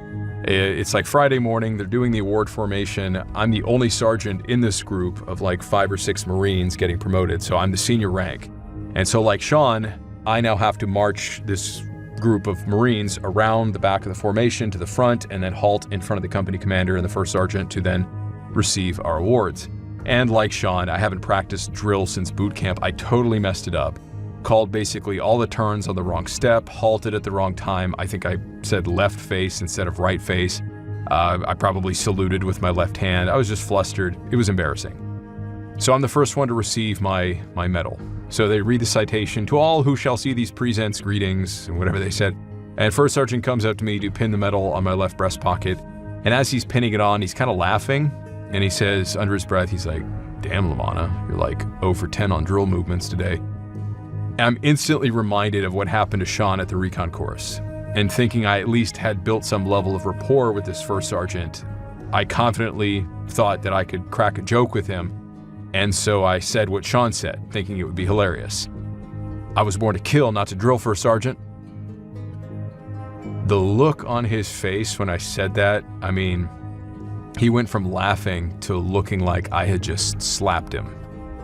it's like Friday morning, they're doing the award formation. I'm the only sergeant in this group of like 5 or 6 Marines getting promoted, so I'm the senior rank. And so like Sean, I now have to march this group of Marines around the back of the formation to the front and then halt in front of the company commander and the first sergeant to then receive our awards. And like Sean, I haven't practiced drill since boot camp. I totally messed it up. Called basically all the turns on the wrong step, halted at the wrong time. I think I said left face instead of right face. I probably saluted with my left hand. I was just flustered. It was embarrassing. So I'm the first one to receive my medal. So they read the citation, "To all who shall see these presents, greetings," and whatever they said. And First Sergeant comes up to me to pin the medal on my left breast pocket. And as he's pinning it on, he's kind of laughing. And he says, under his breath, he's like, "Damn, Lamanna, you're like 0 for 10 on drill movements today." And I'm instantly reminded of what happened to Sean at the recon course. And thinking I at least had built some level of rapport with this First Sergeant, I confidently thought that I could crack a joke with him. And so I said what Sean said, thinking it would be hilarious. "I was born to kill, not to drill, First Sergeant." The look on his face when I said that, I mean, he went from laughing to looking like I had just slapped him.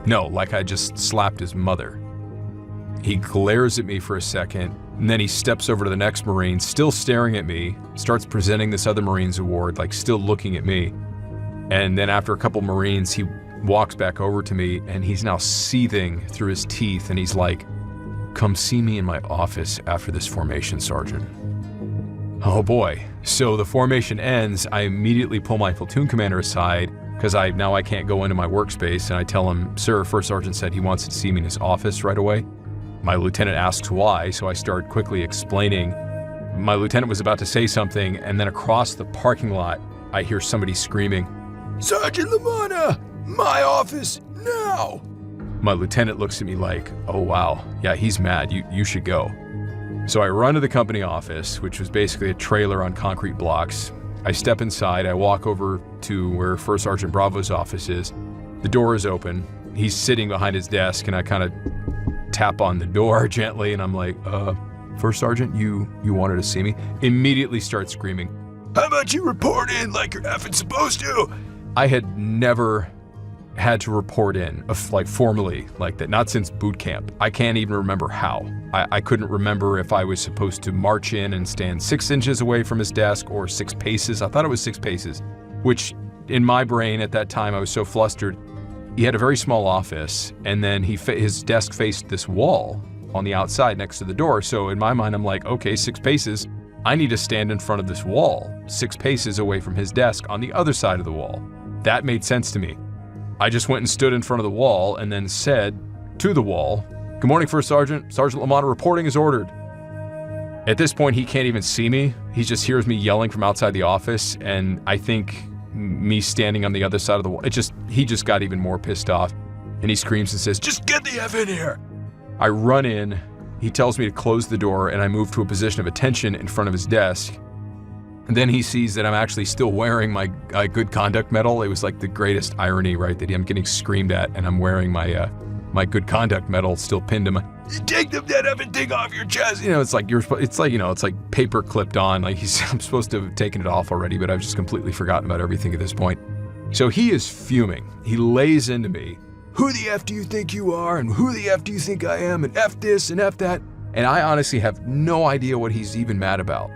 No, like I just slapped his mother. He glares at me for a second, and then he steps over to the next Marine, still staring at me, starts presenting this other Marine's award, like still looking at me. And then after a couple Marines, he walks back over to me, and he's now seething through his teeth, and he's like, "Come see me in my office after this formation, Sergeant." Oh boy. So the formation ends, I immediately pull my platoon commander aside, because I can't go into my workspace, and I tell him, "Sir, First Sergeant said he wants to see me in his office right away." My lieutenant asks why, so I start quickly explaining. My lieutenant was about to say something, and then across the parking lot, I hear somebody screaming, "Sergeant Lamanna! My office, now!" My lieutenant looks at me like, "Oh wow, yeah, he's mad, you should go." So I run to the company office, which was basically a trailer on concrete blocks. I step inside, I walk over to where First Sergeant Bravo's office is. The door is open, he's sitting behind his desk, and I kind of tap on the door gently, and I'm like, "First Sergeant, you wanted to see me?" Immediately starts screaming, "How about you report in like you're effing supposed to?" I had never had to report in, like formally, like that, not since boot camp. I can't even remember how. I couldn't remember if I was supposed to march in and stand 6 inches away from his desk or 6 paces. I thought it was 6 paces, which in my brain at that time, I was so flustered. He had a very small office, and then his desk faced this wall on the outside next to the door. So in my mind, I'm like, okay, 6 paces. I need to stand in front of this wall, 6 paces away from his desk on the other side of the wall. That made sense to me. I just went and stood in front of the wall and then said to the wall, "Good morning, First Sergeant. Sergeant Lamanna reporting is ordered." At this point, he can't even see me. He just hears me yelling from outside the office, and I think me standing on the other side of the wall, he just got even more pissed off, and he screams and says, "Just get the F in here." I run in, he tells me to close the door, and I move to a position of attention in front of his desk. And then he sees that I'm actually still wearing my Good Conduct Medal. It was like the greatest irony, right? That I'm getting screamed at, and I'm wearing my Good Conduct Medal still pinned to my. "Take that effing thing off your chest." It's like paper clipped on. Like I'm supposed to have taken it off already, but I've just completely forgotten about everything at this point. So he is fuming. He lays into me. "Who the F do you think you are? And who the F do you think I am? And F this and F that." And I honestly have no idea what he's even mad about.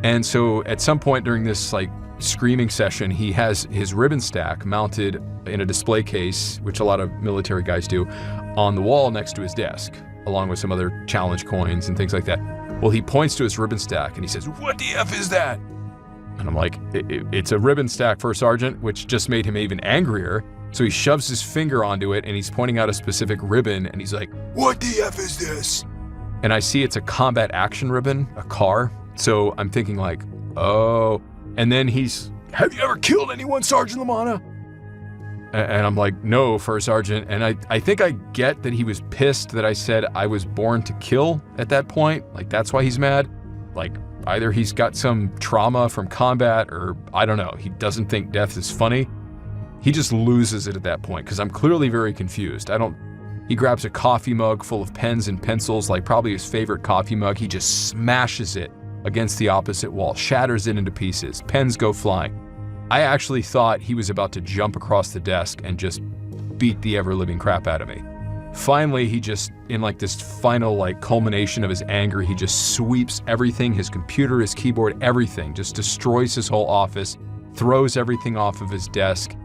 And so at some point during this screaming session, he has his ribbon stack mounted in a display case, which a lot of military guys do, on the wall next to his desk, along with some other challenge coins and things like that. Well, he points to his ribbon stack and he says, "What the F is that?" And I'm like, it's a ribbon stack, First Sergeant, which just made him even angrier. So he shoves his finger onto it and he's pointing out a specific ribbon and he's like, "What the F is this?" And I see it's a combat action ribbon, a car. So I'm thinking like, oh. And then he's, "Have you ever killed anyone, Sergeant Lamanna?" And I'm like, "No, First Sergeant." And I think I get that he was pissed that I said I was born to kill at that point. Like, that's why he's mad. Like, Either he's got some trauma from combat, or I don't know, he doesn't think death is funny. He just loses it at that point, because I'm clearly very confused. He grabs a coffee mug full of pens and pencils, like probably his favorite coffee mug. He just smashes it against the opposite wall, shatters it into pieces. Pens go flying. I actually thought he was about to jump across the desk and just beat the ever-living crap out of me. Finally, he just, in like this final like culmination of his anger, he just sweeps everything, his computer, his keyboard, everything, just destroys his whole office, throws everything off of his desk.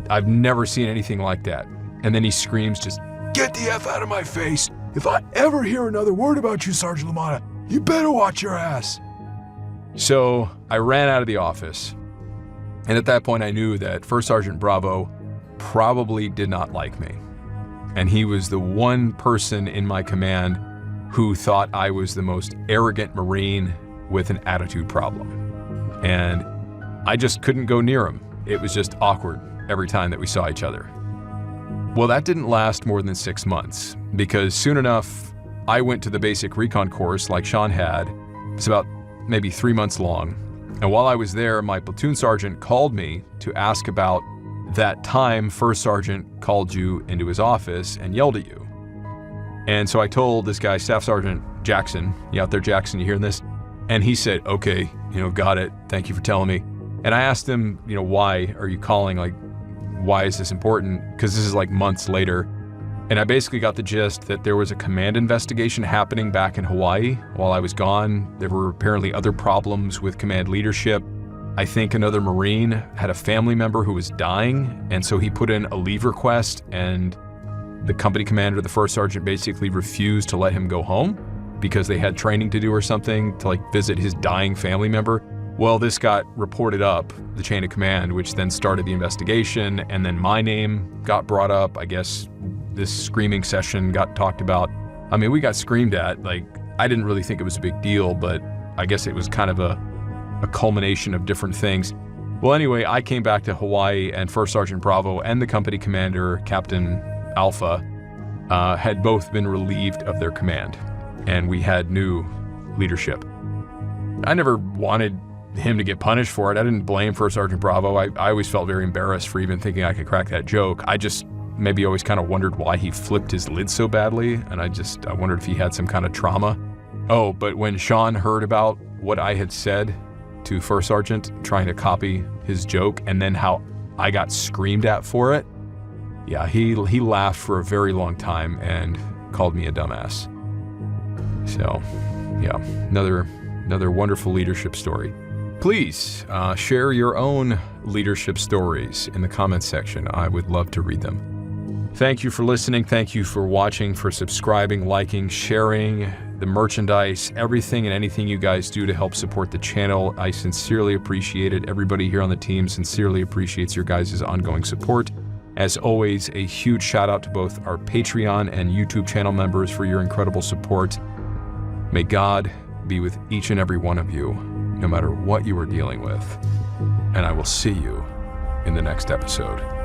I've never seen anything like that. And then he screams, just, "Get the F out of my face. If I ever hear another word about you, Sergeant LaMotta, you better watch your ass." So I ran out of the office. And at that point, I knew that First Sergeant Bravo probably did not like me. And he was the one person in my command who thought I was the most arrogant Marine with an attitude problem. And I just couldn't go near him. It was just awkward every time that we saw each other. Well, that didn't last more than 6 months, because soon enough, I went to the basic recon course like Sean had. It's about maybe 3 months long. And while I was there, my platoon sergeant called me to ask about that time First Sergeant called you into his office and yelled at you. And so I told this guy, Staff Sergeant Jackson, you out there, Jackson, you hearing this? And he said, "Okay, got it. Thank you for telling me." And I asked him, why are you calling? Like, why is this important? Because this is like months later. And I basically got the gist that there was a command investigation happening back in Hawaii while I was gone. There were apparently other problems with command leadership. I think another Marine had a family member who was dying, and so he put in a leave request, and the company commander, the first sergeant, basically refused to let him go home because they had training to do or something to like visit his dying family member. Well, this got reported up the chain of command, which then started the investigation, and then my name got brought up. I guess this screaming session got talked about. I mean, we got screamed at. Like, I didn't really think it was a big deal, but I guess it was kind of a culmination of different things. Well, anyway, I came back to Hawaii, and First Sergeant Bravo and the company commander, Captain Alpha, had both been relieved of their command, and we had new leadership. I never wanted him to get punished for it. I didn't blame First Sergeant Bravo. I always felt very embarrassed for even thinking I could crack that joke. I just maybe always kind of wondered why he flipped his lid so badly, and I wondered if he had some kind of trauma. Oh, but when Sean heard about what I had said to First Sergeant, trying to copy his joke, and then how I got screamed at for it, yeah, he laughed for a very long time and called me a dumbass. So, yeah, another wonderful leadership story. Please share your own leadership stories in the comments section. I would love to read them. Thank you for listening. Thank you for watching, for subscribing, liking, sharing the merchandise, everything and anything you guys do to help support the channel. I sincerely appreciate it. Everybody here on the team sincerely appreciates your guys' ongoing support. As always, a huge shout out to both our Patreon and YouTube channel members for your incredible support. May God be with each and every one of you, no matter what you are dealing with. And I will see you in the next episode.